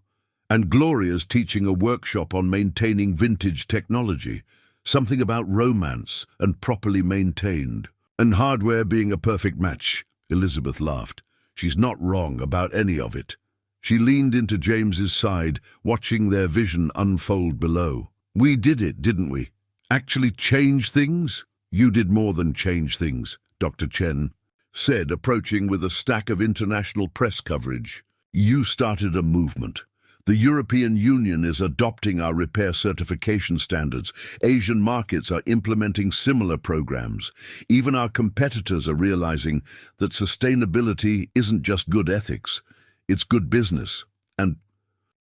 and Gloria's teaching a workshop on maintaining vintage technology, something about romance and properly maintained. And hardware being a perfect match," Elizabeth laughed. "She's not wrong about any of it." She leaned into James's side, watching their vision unfold below. "We did it, didn't we? Actually change things?" "You did more than change things," Dr. Chen said, approaching with a stack of international press coverage. "You started a movement. The European Union is adopting our repair certification standards. Asian markets are implementing similar programs. Even our competitors are realizing that sustainability isn't just good ethics. It's good business. And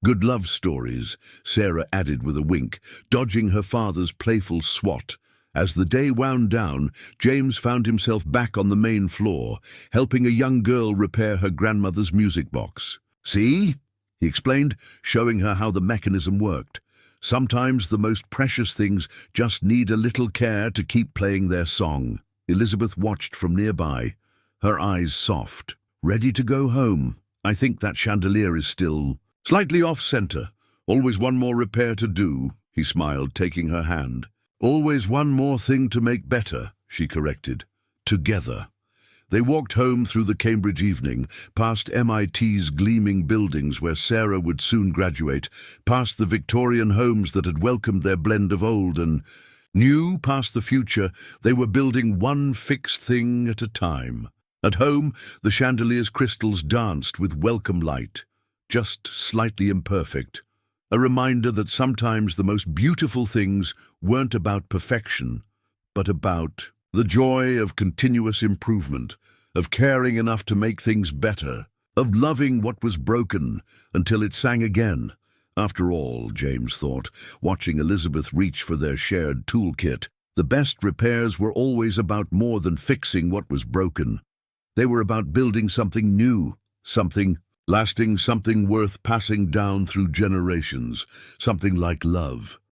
good love stories, Sarah added with a wink, dodging her father's playful swat. As the day wound down, James found himself back on the main floor, helping a young girl repair her grandmother's music box. "See?" he explained, showing her how the mechanism worked. "Sometimes the most precious things just need a little care to keep playing their song." Elizabeth watched from nearby, her eyes soft. "Ready to go home? I think that chandelier is still slightly off-center. Always one more repair to do," he smiled, taking her hand. "Always one more thing to make better," she corrected. Together. They walked home through the Cambridge evening, past MIT's gleaming buildings where Sarah would soon graduate, past the Victorian homes that had welcomed their blend of old and new, past the future. They were building one fixed thing at a time. At home, the chandelier's crystals danced with welcome light, just slightly imperfect. A reminder that sometimes the most beautiful things weren't about perfection, but about the joy of continuous improvement, of caring enough to make things better, of loving what was broken until it sang again. After all, James thought, watching Elizabeth reach for their shared toolkit, the best repairs were always about more than fixing what was broken. They were about building something new, something lasting, something worth passing down through generations, something like love.